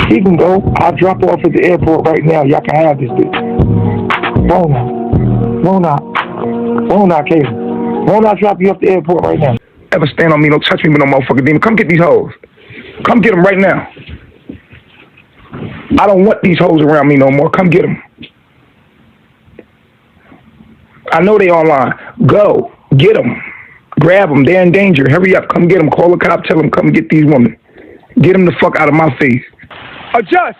Speaker 2: He can go. I'll drop off at the airport right now. Y'all can have this bitch. Won't I, Kayla? Won't I drop you off the airport right now? Ever stand on me, don't touch me with no motherfucking demon. Come get these hoes. Come get them right now. I don't want these hoes around me no more. Come get them. I know they online. Go. Get them. Grab them. They're in danger. Hurry up. Come get them. Call the cop. Tell them come get these women. Get them the fuck out of my face. Adjust.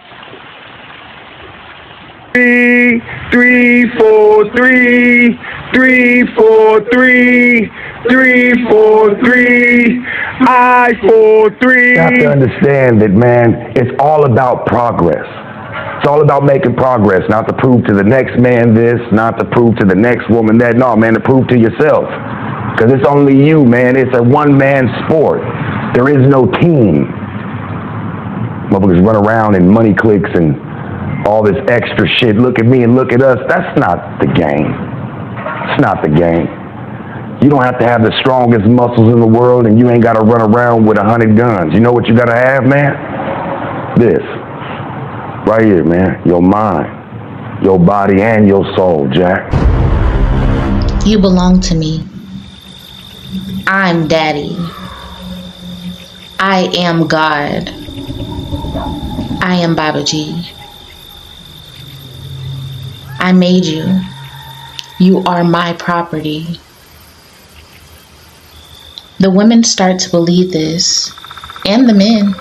Speaker 2: 3, 3, 4, 3, 3, 4, 3, 3, 4, 3, I 4, 3.
Speaker 5: You have to understand that, man, it's all about progress. It's all about making progress, not to prove to the next man this, not to prove to the next woman that. No, man, to prove to yourself. Because it's only you, man. It's a one-man sport. There is no team. Motherfuckers run around in money clicks and all this extra shit. Look at me and look at us. That's not the game. It's not the game. You don't have to have the strongest muscles in the world, and you ain't got to run around with 100 guns. You know what you got to have, man? This. Right here, man. Your mind, your body, and your soul, Jack.
Speaker 3: You belong to me. I'm Daddy. I am God. I am Baba G. I made you. You are my property. The women start to believe this, and the men.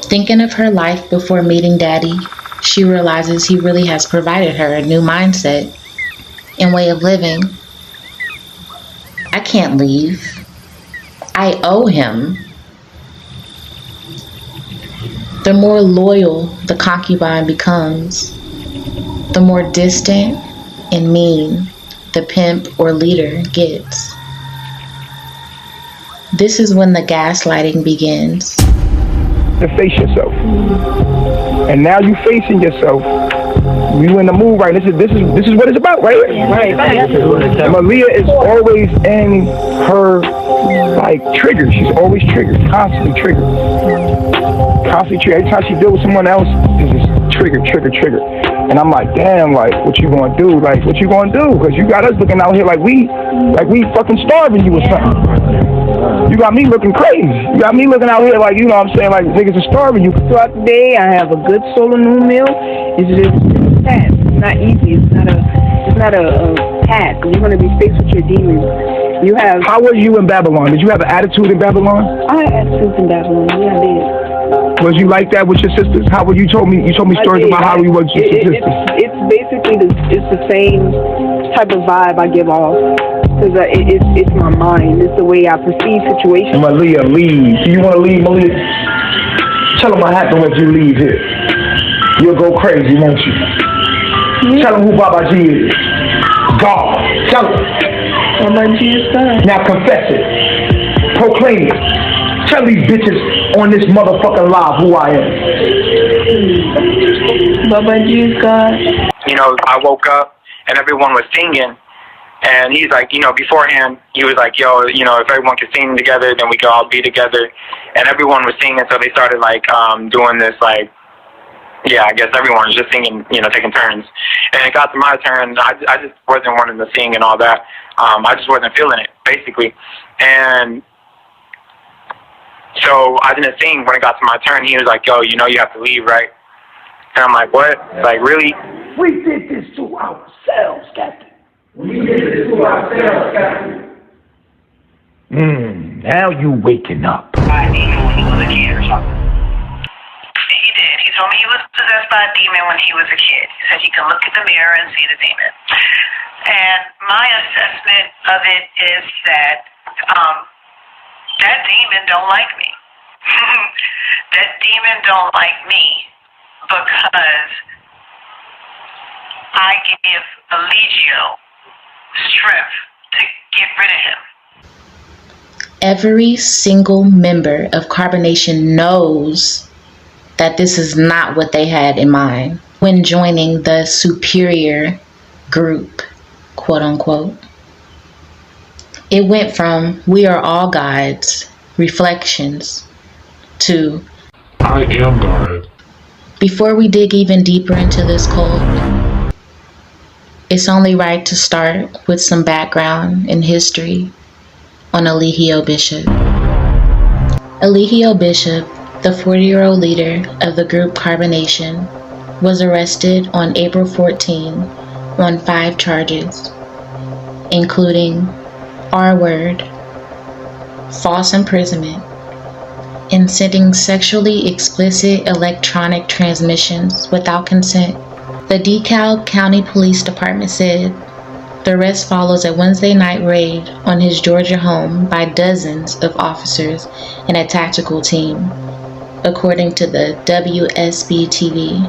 Speaker 3: Thinking of her life before meeting Daddy, she realizes he really has provided her a new mindset and way of living. I can't leave. I owe him. The more loyal the concubine becomes, the more distant and mean the pimp or leader gets. This is when the gaslighting begins.
Speaker 2: To face yourself. And now you facing yourself. You in the mood, right? This is what it's about, right? Right. Malia is always in her like triggered. She's always triggered, constantly triggered. Every time she deals with someone else, it's just trigger. And I'm like, damn, like, what you gonna do? Like, what you gonna do? Because you got us looking out here like we fucking starving you or something. You got me looking crazy. You got me looking out here like, you know what I'm saying, like niggas are starving you.
Speaker 4: Throughout the day, I have a good solar new meal. It's just a task. It's not easy. It's not a task. You're gonna be faced with your demons. You have.
Speaker 2: How was you in Babylon? Did you have an attitude in Babylon?
Speaker 4: I had attitudes in Babylon. Yeah, I did.
Speaker 2: Was you like that with your sisters? How were you told me stories about how you was with your sisters?
Speaker 4: It's basically it's the same type of vibe I give off.
Speaker 1: because it's my mind. It's the way I perceive situations.
Speaker 2: Malia, leave. Do you want to leave, Malia? Tell them what happened when you leave here. You'll go crazy, won't you? Tell them who Baba G is. God. Tell them.
Speaker 1: Baba G is God.
Speaker 2: Now confess it. Proclaim it. Tell these bitches on this motherfucking live who I am.
Speaker 1: Baba G is God.
Speaker 6: You know, I woke up and everyone was singing. And he's like, you know, beforehand, he was like, yo, you know, if everyone could sing together, then we could all be together. And everyone was singing, so they started, like, doing this, like, yeah, I guess everyone was just singing, you know, taking turns. And it got to my turn. I just wasn't wanting to sing and all that. I just wasn't feeling it, basically. And so I didn't sing. When it got to my turn, he was like, yo, you know you have to leave, right? And I'm like, what? Like, really?
Speaker 2: We did this to ourselves, Captain. We did this to ourselves, Captain. Now you waking up.
Speaker 7: By a demon when he was a kid or something. He did. He told me he was possessed by a demon when he was a kid. He said he can look in the mirror and see the demon. And my assessment of it is that that demon don't like me. That demon don't like me because I give Eligio strength to get rid of him.
Speaker 3: Every single member of Carbonation knows that this is not what they had in mind when joining the superior group, quote unquote. It went from we are all gods, reflections, to
Speaker 8: I am God.
Speaker 3: Before we dig even deeper into this cult, it's only right to start with some background and history on Eligio Bishop. Eligio Bishop, the 40-year-old leader of the group Carbonation, was arrested on April 14 on 5 charges, including R-word, false imprisonment, and sending sexually explicit electronic transmissions without consent. The DeKalb County Police Department said the arrest follows a Wednesday night raid on his Georgia home by dozens of officers and a tactical team, according to the WSB-TV.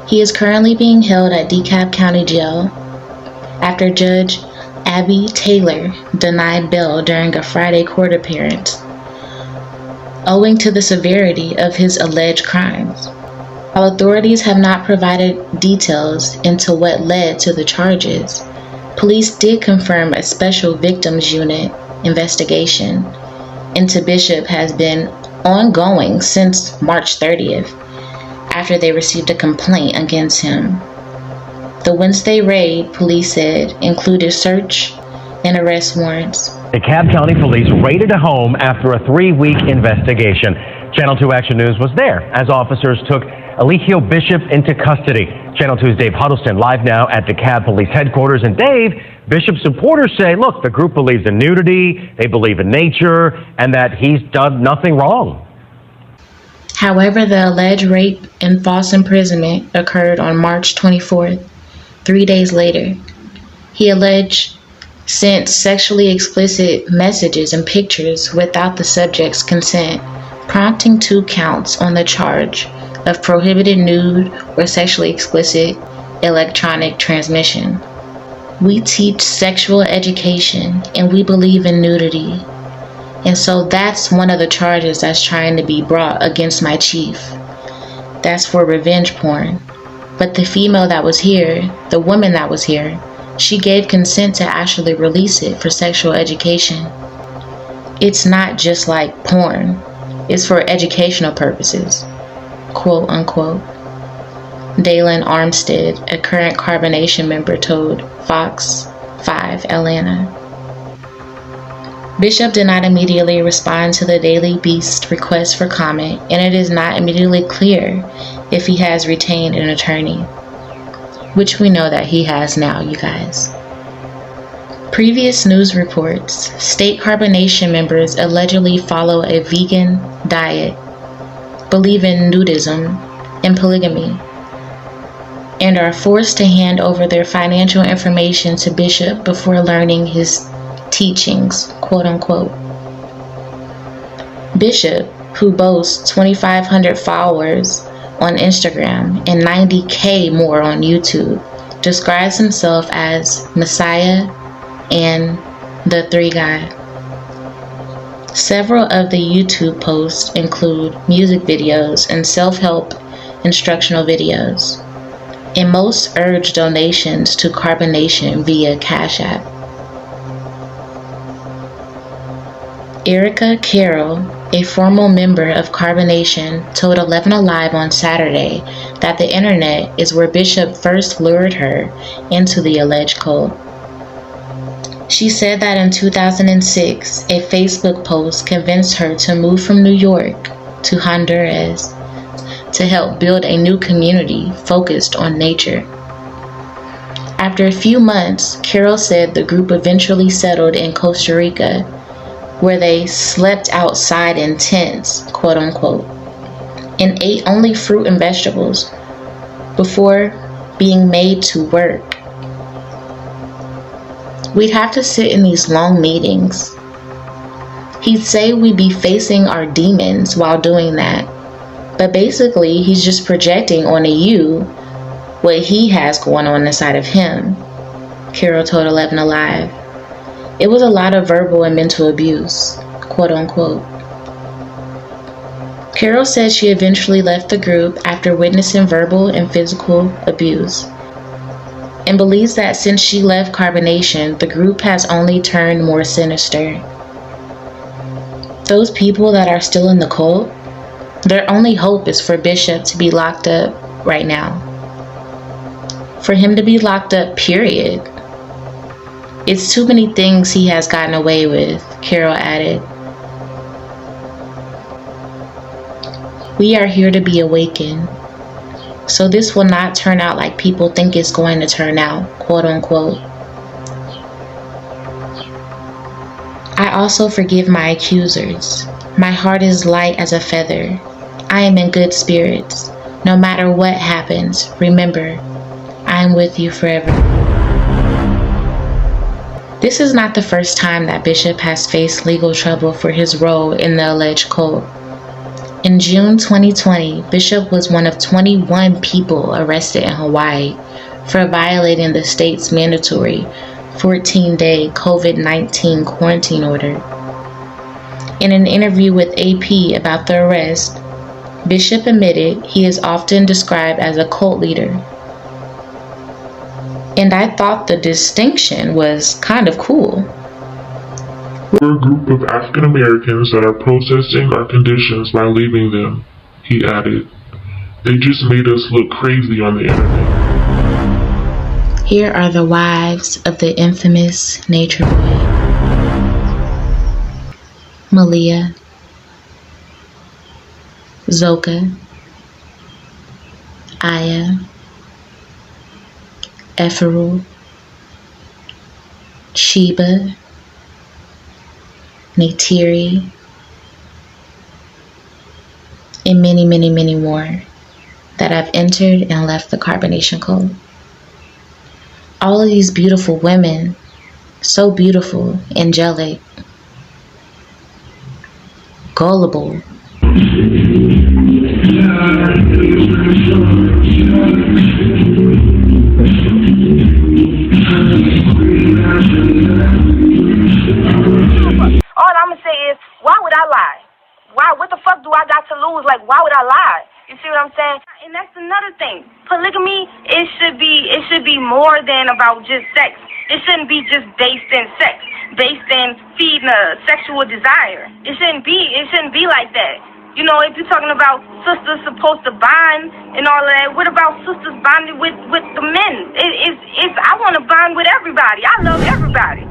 Speaker 3: He is currently being held at DeKalb County Jail after Judge Abby Taylor denied bail during a Friday court appearance, owing to the severity of his alleged crimes. While authorities have not provided details into what led to the charges, police did confirm a special victims unit investigation into Bishop has been ongoing since March 30th, after they received a complaint against him. The Wednesday raid, police said, included search and arrest warrants.
Speaker 9: DeKalb County Police raided a home after a 3-week investigation. Channel 2 Action News was there as officers took Eligio Bishop into custody. Channel 2's Dave Huddleston live now at DeKalb Police Headquarters. And Dave, Bishop's supporters say, look, the group believes in nudity, they believe in nature, and that he's done nothing wrong.
Speaker 3: However, the alleged rape and false imprisonment occurred on March 24th, 3 days later. He alleged sent sexually explicit messages and pictures without the subject's consent, prompting 2 counts on the charge of prohibited nude or sexually explicit electronic transmission. We teach sexual education and we believe in nudity. And so that's one of the charges that's trying to be brought against my chief. That's for revenge porn. But the female that was here, the woman that was here, she gave consent to actually release it for sexual education. It's not just like porn. It's for educational purposes, quote unquote. Dalen Armstead, a current Carbonation member, told Fox 5 Atlanta. Bishop did not immediately respond to the Daily Beast request for comment, and it is not immediately clear if he has retained an attorney, which we know that he has now, you guys. Previous news reports state Carbonation members allegedly follow a vegan diet, believe in nudism and polygamy, and are forced to hand over their financial information to Bishop before learning his teachings, quote unquote. Bishop, who boasts 2,500 followers on Instagram and 90K more on YouTube, describes himself as Messiah and the Three God. Several of the YouTube posts include music videos and self-help instructional videos, and most urge donations to Carbonation via Cash App. Erica Carroll, a former member of Carbonation, told 11 Alive on Saturday that the internet is where Bishop first lured her into the alleged cult. She said that in 2006, a Facebook post convinced her to move from New York to Honduras to help build a new community focused on nature. After a few months, Carroll said the group eventually settled in Costa Rica, where they slept outside in tents, quote unquote, and ate only fruit and vegetables before being made to work. We'd have to sit in these long meetings. He'd say we'd be facing our demons while doing that, but basically he's just projecting onto you what he has going on inside of him, Carroll told 11 Alive. It was a lot of verbal and mental abuse, quote unquote. Carroll said she eventually left the group after witnessing verbal and physical abuse, and believes that since she left Carbonation, the group has only turned more sinister. Those people that are still in the cult, their only hope is for Bishop to be locked up right now. For him to be locked up, period. It's too many things he has gotten away with, Carroll added. We are here to be awakened, so this will not turn out like people think it's going to turn out, quote unquote. I also forgive my accusers. My heart is light as a feather. I am in good spirits. No matter what happens, remember, I am with you forever. This is not the first time that Bishop has faced legal trouble for his role in the alleged cult. In June 2020, Bishop was one of 21 people arrested in Hawaii for violating the state's mandatory 14-day COVID-19 quarantine order. In an interview with AP about the arrest, Bishop admitted he is often described as a cult leader. And I thought the distinction was kind of cool.
Speaker 8: We're a group of African Americans that are protesting our conditions by leaving them, he added. They just made us look crazy on the internet.
Speaker 3: Here are the wives of the infamous Nature Boy. Malia, Zoka, Aya, Eferul, Sheba, Neytiri, and many, many, many more that have entered and left the Carbonation cult. All of these beautiful women, so beautiful, angelic, gullible.
Speaker 10: All I'm gonna say is, why would I lie? Why? What the fuck do I got to lose? Like, why would I lie? You see what I'm saying? And that's another thing. Polygamy, it should be more than about just sex. It shouldn't be just based in sex, based in feeding a sexual desire. It shouldn't be like that. You know, if you're talking about sisters supposed to bond and all of that, what about sisters bonding with the men? I want to bond with everybody. I love everybody.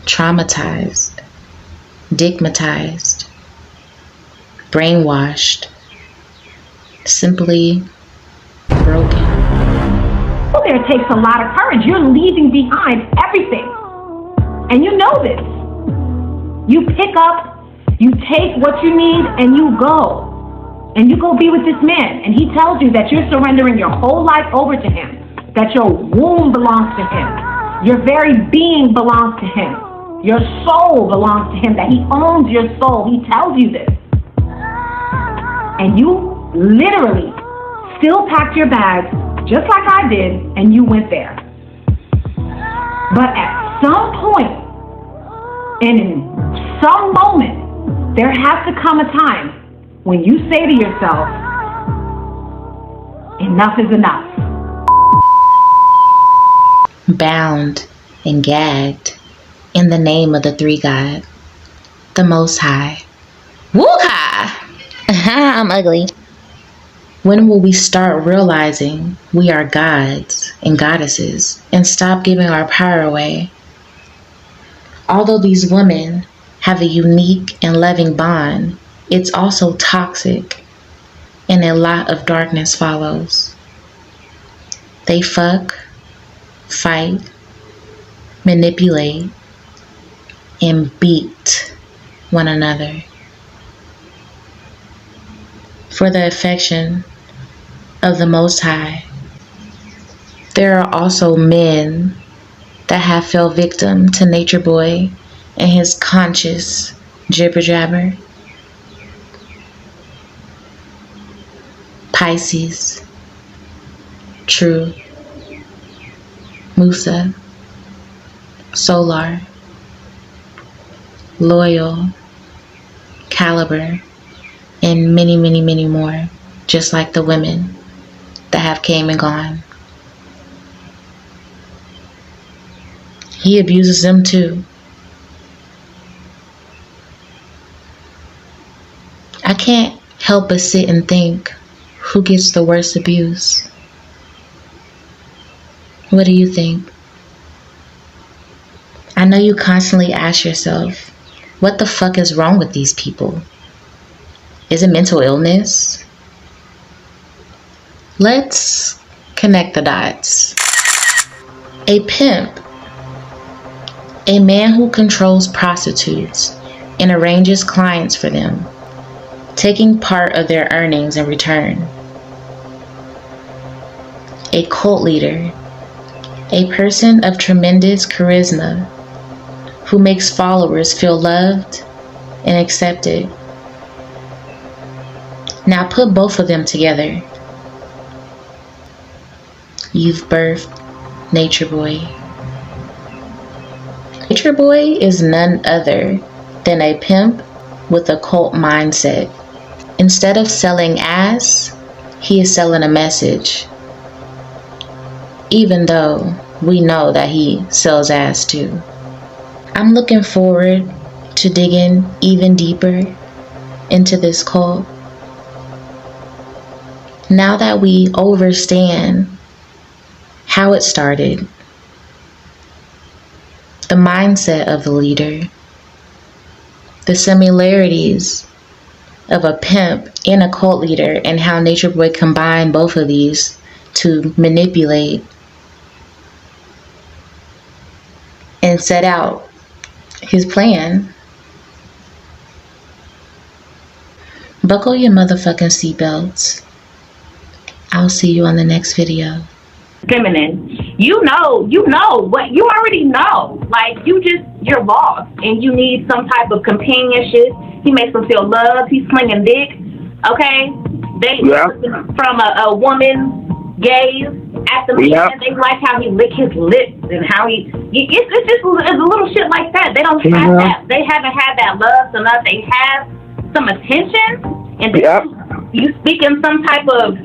Speaker 3: Traumatized, digmatized, brainwashed, simply broken.
Speaker 11: There takes a lot of courage. You're leaving behind everything. And you know this. You pick up, you take what you need, and you go. and you go be with this man, and he tells you that you're surrendering your whole life over to him, that your womb belongs to him, your very being belongs to him, your soul belongs to him, that he owns your soul. He tells you this. And you literally still packed your bags, just like I did, and you went there. But at some point, and in some moment, there has to come a time when you say to yourself, enough is enough.
Speaker 3: Bound and gagged in the name of the three God, the Most High. Woo-ha! I'm ugly. When will we start realizing we are gods and goddesses and stop giving our power away? Although these women have a unique and loving bond, it's also toxic, and a lot of darkness follows. They fuck, fight, manipulate, and beat one another for the affection of the Most High. There are also men that have fell victim to Nature Boy and his conscious jibber jabber. Pisces, True, Musa, Solar, Loyal, Caliber, and many, many, many more, just like the women that have came and gone. He abuses them too. I can't help but sit and think, who gets the worst abuse? What do you think? I know you constantly ask yourself, what the fuck is wrong with these people? Is it mental illness? Let's connect the dots. A pimp, a man who controls prostitutes and arranges clients for them, taking part of their earnings in return. A cult leader, a person of tremendous charisma who makes followers feel loved and accepted. Now put both of them together. You've birthed Nature Boy. Nature Boy is none other than a pimp with a cult mindset. Instead of selling ass, he is selling a message. Even though we know that he sells ass too. I'm looking forward to digging even deeper into this cult. Now that we understand how it started, the mindset of the leader, the similarities of a pimp and a cult leader, and how Nature Boy combined both of these to manipulate and set out his plan. Buckle your motherfucking seatbelts. I'll see you on the next video.
Speaker 11: Feminine, you know what you already know. Like, you're lost and you need some type of companionship. He makes them feel loved. He's slinging dick. Okay, they from a woman gaze at the man. They like how he lick his lips and how it's just a little shit like that. They don't have that. They haven't had that love enough. They have some attention, and then you speak in some type of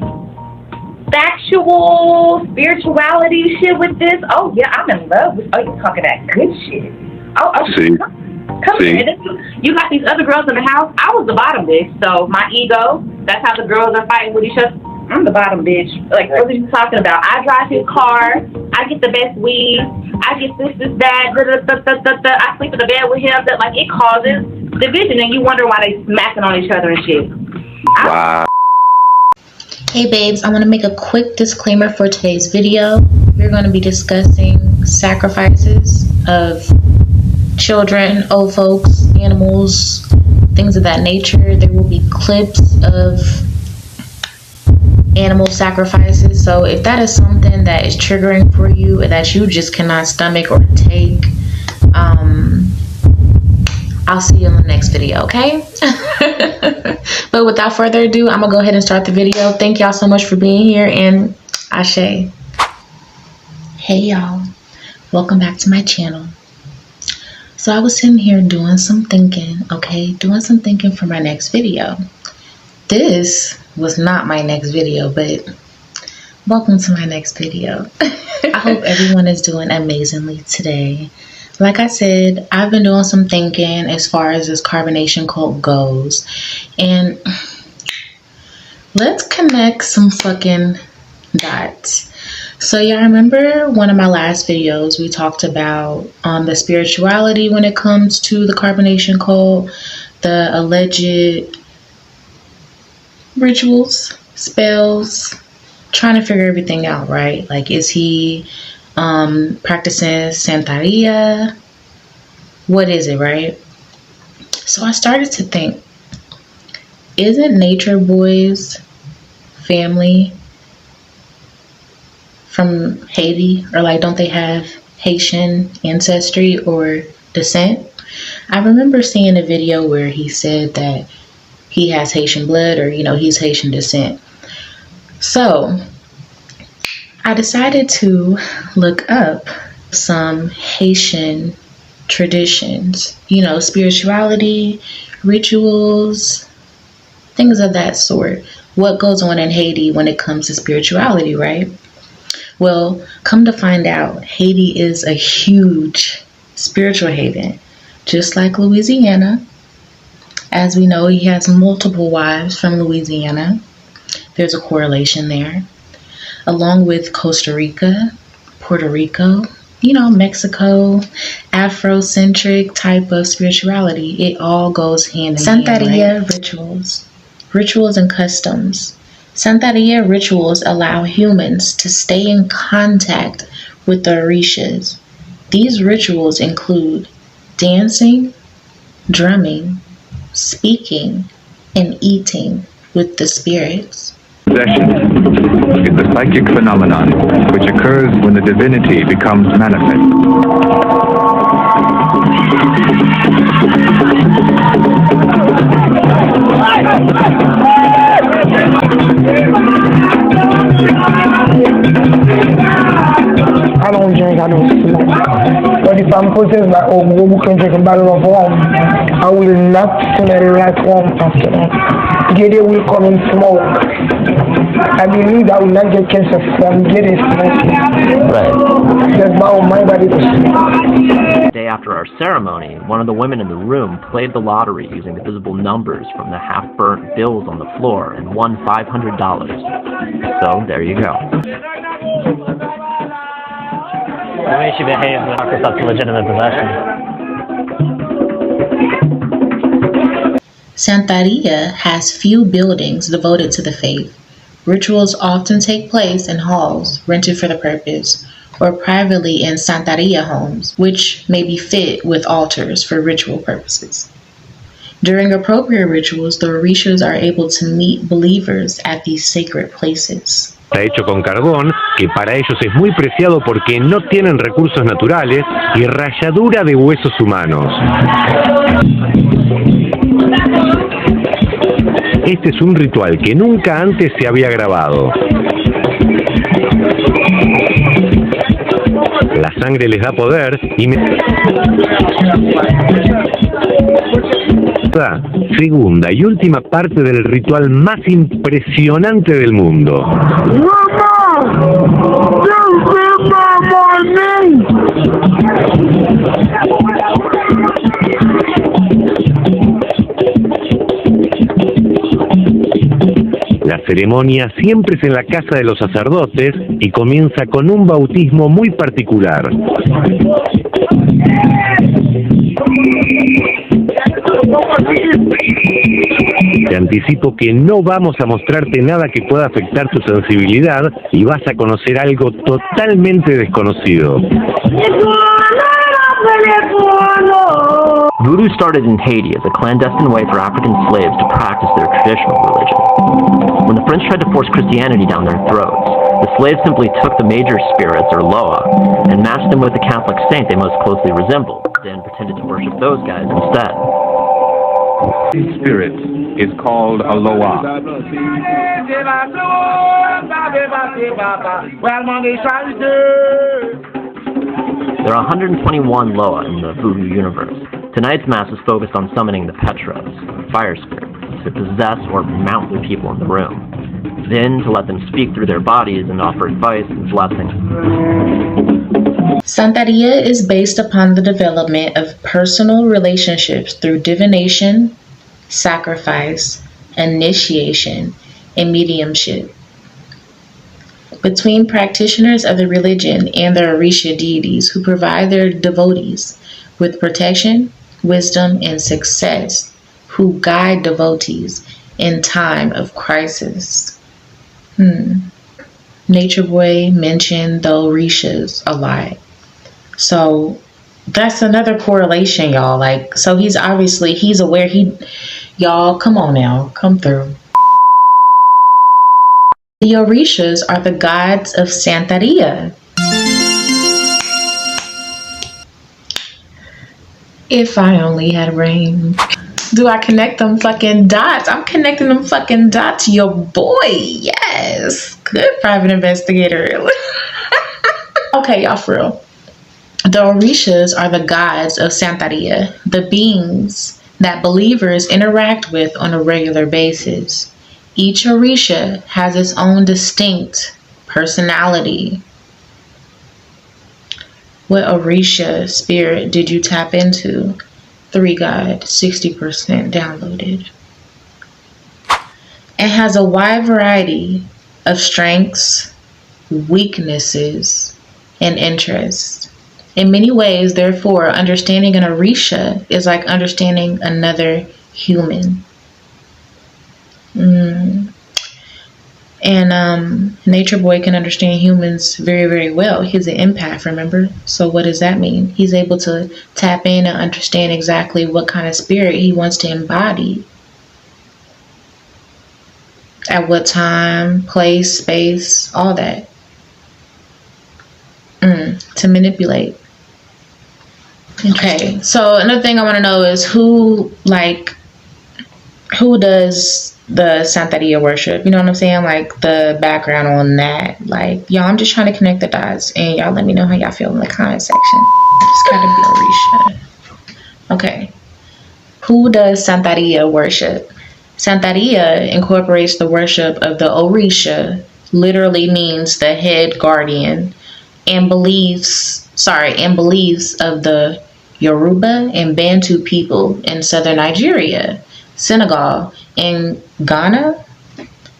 Speaker 11: factual spirituality shit with this. Oh yeah, I'm in love with. Oh, you're talking that good shit. Oh, see. Come here. You got these other girls in the house. I was the bottom bitch, so my ego. That's how the girls are fighting with each other. I'm the bottom bitch. Like, what are you talking about? I drive his car. I get the best weed. I get this, that. I sleep in the bed with him. That, like, it causes division, and you wonder why they smacking on each other and shit.
Speaker 5: Wow.
Speaker 3: Hey babes, I want to make a quick disclaimer for today's video. We're going to be discussing sacrifices of children, old folks, animals, things of that nature. There will be clips of animal sacrifices. So if that is something that is triggering for you and that you just cannot stomach or take, I'll see you in the next video, okay? But without further ado, I'm gonna go ahead and start the video. Thank y'all so much for being here, and Ashe. Hey y'all, welcome back to my channel. So I was sitting here doing some thinking, okay? Doing some thinking for my next video. This was not my next video, but welcome to my next video. I hope everyone is doing amazingly today. Like I said, I've been doing some thinking as far as this carbonation cult goes. And let's connect some fucking dots. So y'all remember one of my last videos we talked about the spirituality when it comes to the carbonation cult, the alleged rituals, spells, trying to figure everything out, right? Like, is he practicing Santeria? What is it, right? So I started to think, isn't Nature Boy's family from Haiti? Or like, don't they have Haitian ancestry or descent? I remember seeing a video where he said that he has Haitian blood, or, you know, he's Haitian descent. So I decided to look up some Haitian traditions, you know, spirituality, rituals, things of that sort. What goes on in Haiti when it comes to spirituality, right? Well, come to find out, Haiti is a huge spiritual haven, just like Louisiana. As we know, he has multiple wives from Louisiana. There's a correlation there. Along with Costa Rica, Puerto Rico, you know, Mexico, Afrocentric type of spirituality. It all goes hand in hand. Santeria rituals. Rituals and customs. Santeria rituals allow humans to stay in contact with the Orishas. These rituals include dancing, drumming, speaking, and eating with the spirits.
Speaker 12: Possession is a psychic phenomenon which occurs when the divinity becomes manifest.
Speaker 13: I don't drink, I don't smoke. But if I'm possessed by a we can drink a bottle of rum, I will not smell like rum after that. Gede will come and smoke. I believe I will not get cancer from Gede smoking. Right. That's my body to smoke.
Speaker 14: The day after our ceremony, one of the women in the room played the lottery using the visible numbers from the half-burnt bills on the floor and won $500. So there you go.
Speaker 15: The way she behaves is such legitimate possession.
Speaker 3: Santeria has few buildings devoted to the faith. Rituals often take place in halls rented for the purpose, or privately in Santeria homes, which may be fit with altars for ritual purposes. During appropriate rituals, the Orishas are able to meet believers at these sacred places.
Speaker 16: Está hecho con carbón, que para ellos es muy preciado porque no tienen recursos naturales, y ralladura de huesos humanos. Este es un ritual que nunca antes se había grabado. La sangre les da poder y segunda y última parte del ritual más impresionante del mundo. La ceremonia siempre es en la casa de los sacerdotes y comienza con un bautismo muy particular. Te anticipo que no vamos a mostrarte nada que pueda afectar tu sensibilidad y vas a conocer algo totalmente desconocido.
Speaker 14: Voodoo started in Haiti as a clandestine way for African slaves to practice their traditional religion. When the French tried to force Christianity down their throats, the slaves simply took the major spirits, or Loa, and matched them with the Catholic saint they most closely resembled, then pretended to worship those guys instead.
Speaker 12: Spirit is called a Loa.
Speaker 14: There are 121 Loa in the voodoo universe. Tonight's mass is focused on summoning the Petros, fire spirits, to possess or mount the people in the room. Then to let them speak through their bodies and offer advice and blessings.
Speaker 3: Santeria is based upon the development of personal relationships through divination, sacrifice, initiation, and mediumship between practitioners of the religion and the Orisha deities who provide their devotees with protection, wisdom, and success, who guide devotees in time of crisis. Nature Boy mentioned the Orishas a lot. So that's another correlation, y'all. Like, so he's aware. Y'all, come on now, come through. The Orishas are the gods of Santeria. If I only had a brain. Do I connect them fucking dots? I'm connecting them fucking dots, your boy. Yes. Good private investigator. Okay, y'all, for real. The Orishas are the gods of Santeria, the beings that believers interact with on a regular basis. Each Orisha has its own distinct personality. What Orisha spirit did you tap into? 3 God, 60% downloaded. It has a wide variety of strengths, weaknesses, and interests. In many ways, therefore, understanding an Orisha is like understanding another human. And Nature Boy can understand humans very, very well. He's an empath, remember? So what does that mean? He's able to tap in and understand exactly what kind of spirit he wants to embody. At what time, place, space, all that. To manipulate. Okay, so another thing I want to know is who does the Santeria worship? You know what I'm saying? Like the background on that. Like, y'all, I'm just trying to connect the dots, and y'all let me know how y'all feel in the comment section. It's gotta be Orisha. Okay. Who does Santeria worship? Santeria incorporates the worship of the Orisha, literally means the head guardian, and beliefs of the Yoruba and Bantu people in southern Nigeria, Senegal, and Ghana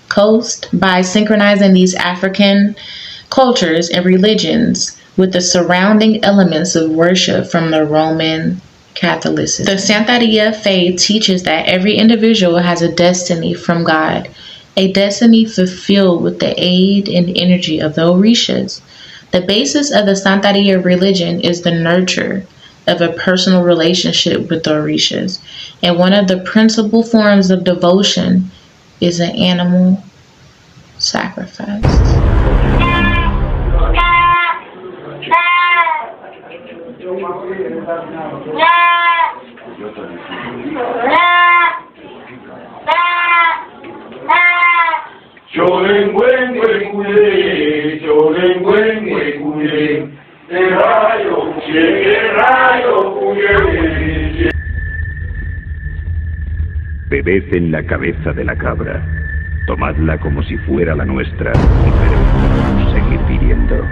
Speaker 3: coast by synchronizing these African cultures and religions with the surrounding elements of worship from the Roman Catholicism. The Santeria faith teaches that every individual has a destiny from God, a destiny fulfilled with the aid and energy of the Orishas. The basis of the Santeria religion is the nurture of a personal relationship with the Orishas, and one of the principal forms of devotion is an animal sacrifice.
Speaker 16: Bebed en la cabeza de la cabra, tomadla como si fuera la nuestra y permitidnos seguir viviendo.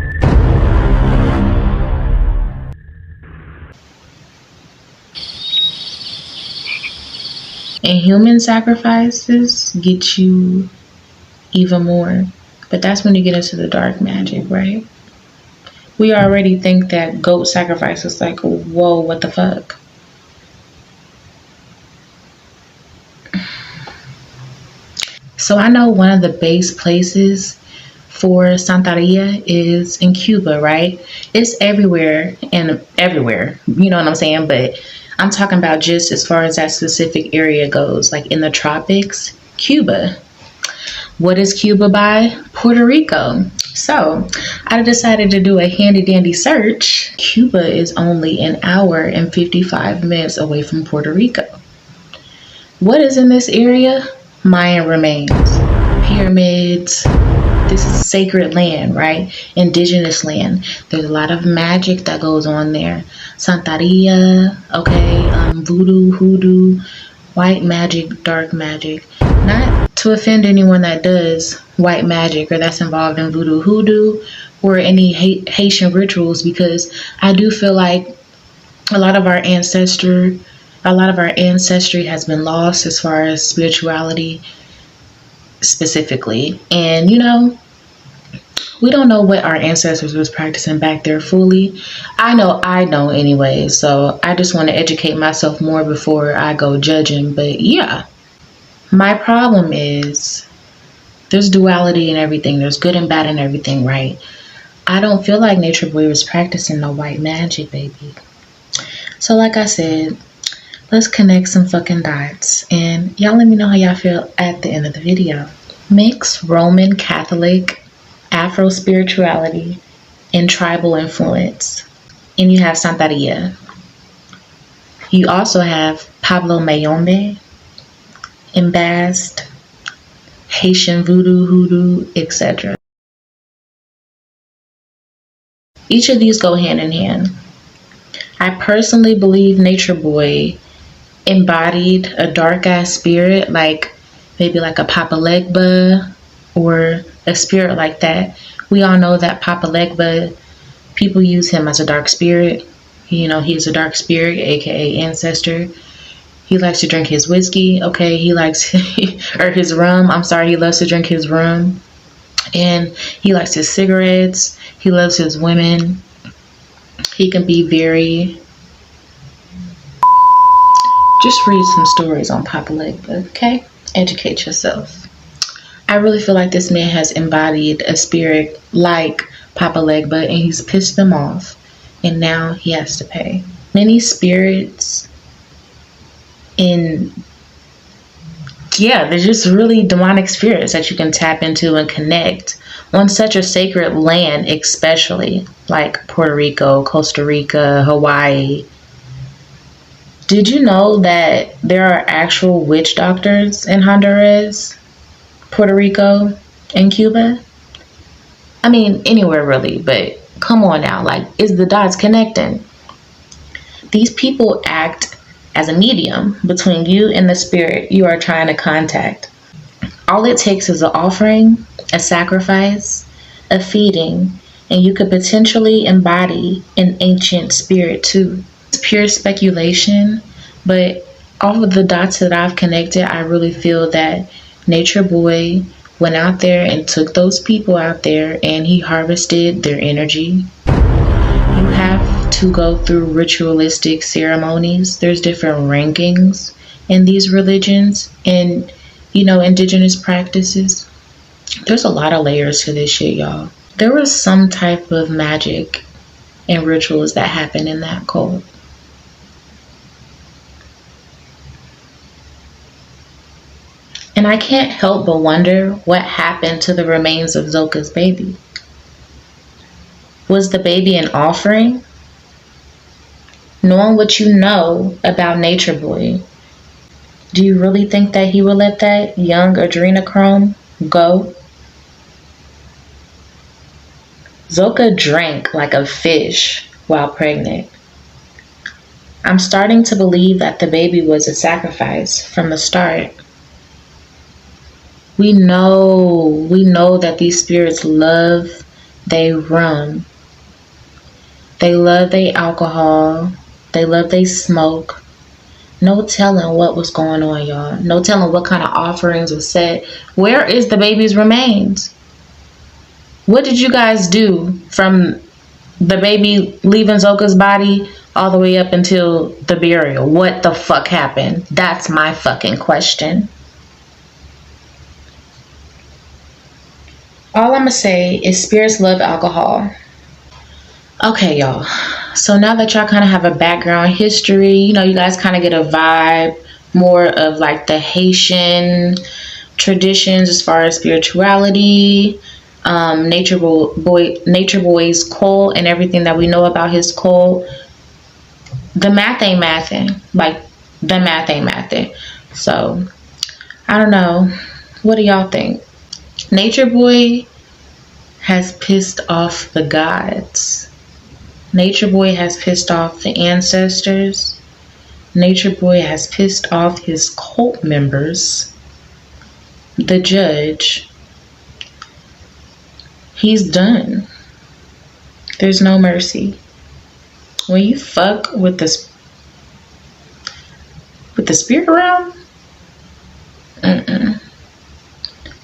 Speaker 3: And human sacrifices get you even more. But that's when you get into the dark magic, right? We already think that goat sacrifice is like, whoa, what the fuck? So I know one of the base places for Santeria is in Cuba, right? It's everywhere and everywhere, you know what I'm saying? But I'm talking about just as far as that specific area goes, like in the tropics, Cuba. What is Cuba by? Puerto Rico. So I decided to do a handy dandy search. Cuba is only an hour and 55 minutes away from Puerto Rico. What is in this area? Mayan remains, pyramids. This is sacred land, right? Indigenous land. There's a lot of magic that goes on there. Santeria, okay, voodoo, hoodoo, white magic, dark magic. Not to offend anyone that does white magic or that's involved in voodoo, hoodoo, or any Haitian rituals, because I do feel like a lot of our ancestry has been lost as far as spirituality specifically. And you know, we don't know what our ancestors was practicing back there fully. I know anyway, so I just want to educate myself more before I go judging. But yeah, my problem is there's duality in everything. There's good and bad in everything, right? I don't feel like Nature Boy was practicing no white magic, baby. So like I said, let's connect some fucking dots. And y'all let me know how y'all feel at the end of the video. Mix Roman Catholic, Afro spirituality, and tribal influence. And you have Santeria. You also have Pablo Mayombe, Embast, Haitian voodoo, hoodoo, etc. Each of these go hand in hand. I personally believe Nature Boy embodied a dark ass spirit, like maybe like a Papa Legba or a spirit like that. We all know that Papa Legba, people use him as a dark spirit. You know, he's a dark spirit, aka ancestor. He likes to drink his whiskey, okay? He likes, or his rum. I'm sorry, he loves to drink his rum. And he likes his cigarettes. He loves his women. He can be very... Just read some stories on Papa Legba, okay? Educate yourself. I really feel like this man has embodied a spirit like Papa Legba, and he's pissed them off. And now he has to pay. Many spirits... they're just really demonic spirits that you can tap into and connect on such a sacred land, especially like Puerto Rico, Costa Rica, Hawaii. Did you know that there are actual witch doctors in Honduras, Puerto Rico, and Cuba? I mean, anywhere really, but come on now, like, is the dots connecting? These people act as a medium between you and the spirit you are trying to contact. All it takes is an offering, a sacrifice, a feeding, and you could potentially embody an ancient spirit too. It's pure speculation, but all of the dots that I've connected, I really feel that Nature Boy went out there and took those people out there and he harvested their energy. You have to go through ritualistic ceremonies. There's different rankings in these religions and, you know, indigenous practices. There's a lot of layers to this shit, y'all. There was some type of magic and rituals that happened in that cult. And I can't help but wonder what happened to the remains of Zoka's baby. Was the baby an offering? Knowing what you know about Nature Boy, do you really think that he would let that young adrenochrome go? Zoka drank like a fish while pregnant. I'm starting to believe that the baby was a sacrifice from the start. We know that these spirits love they rum. They love they alcohol. They love they smoke. No telling what was going on, y'all. No telling what kind of offerings were set. Where is the baby's remains? What did you guys do from the baby leaving Zoka's body all the way up until the burial? What the fuck happened? That's my fucking question. All I'm gonna say is spirits love alcohol. Okay, y'all. So now that y'all kind of have a background history, you know, you guys kind of get a vibe more of like the Haitian traditions as far as spirituality, Nature Boy's cult, and everything that we know about his cult. The math ain't mathing. Like, the math ain't mathing. So, I don't know. What do y'all think? Nature Boy has pissed off the gods. Nature Boy has pissed off the ancestors. Nature Boy has pissed off his cult members. The judge. He's done. There's no mercy. When you fuck with the spirit realm,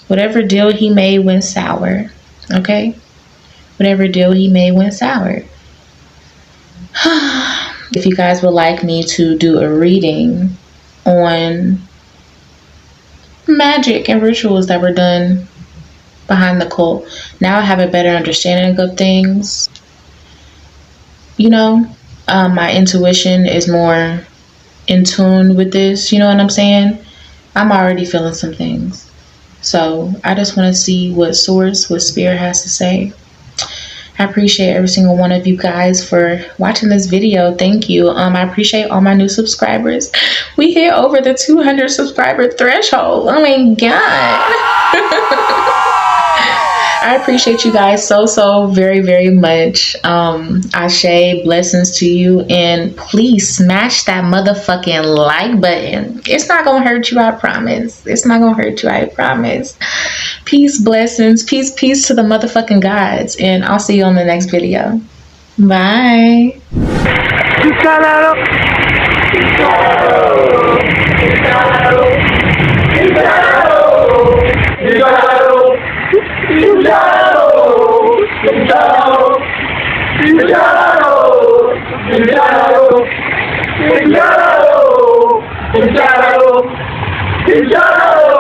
Speaker 3: whatever deal he made went sour. Okay? Whatever deal he made went sour. If you guys would like me to do a reading on magic and rituals that were done behind the cult, now I have a better understanding of things. You know, my intuition is more in tune with this. You know what I'm saying? I'm already feeling some things. So I just want to see what Spirit has to say. I appreciate every single one of you guys for watching this video. Thank you. I appreciate all my new subscribers. We hit over the 200 subscriber threshold. Oh my God. I appreciate you guys so very, very much. Ashe, blessings to you. And please smash that motherfucking like button. It's not gonna hurt you, I promise. It's not gonna hurt you, I promise. Peace, blessings, peace to the motherfucking gods. And I'll see you on the next video. Bye.
Speaker 2: Pijaro,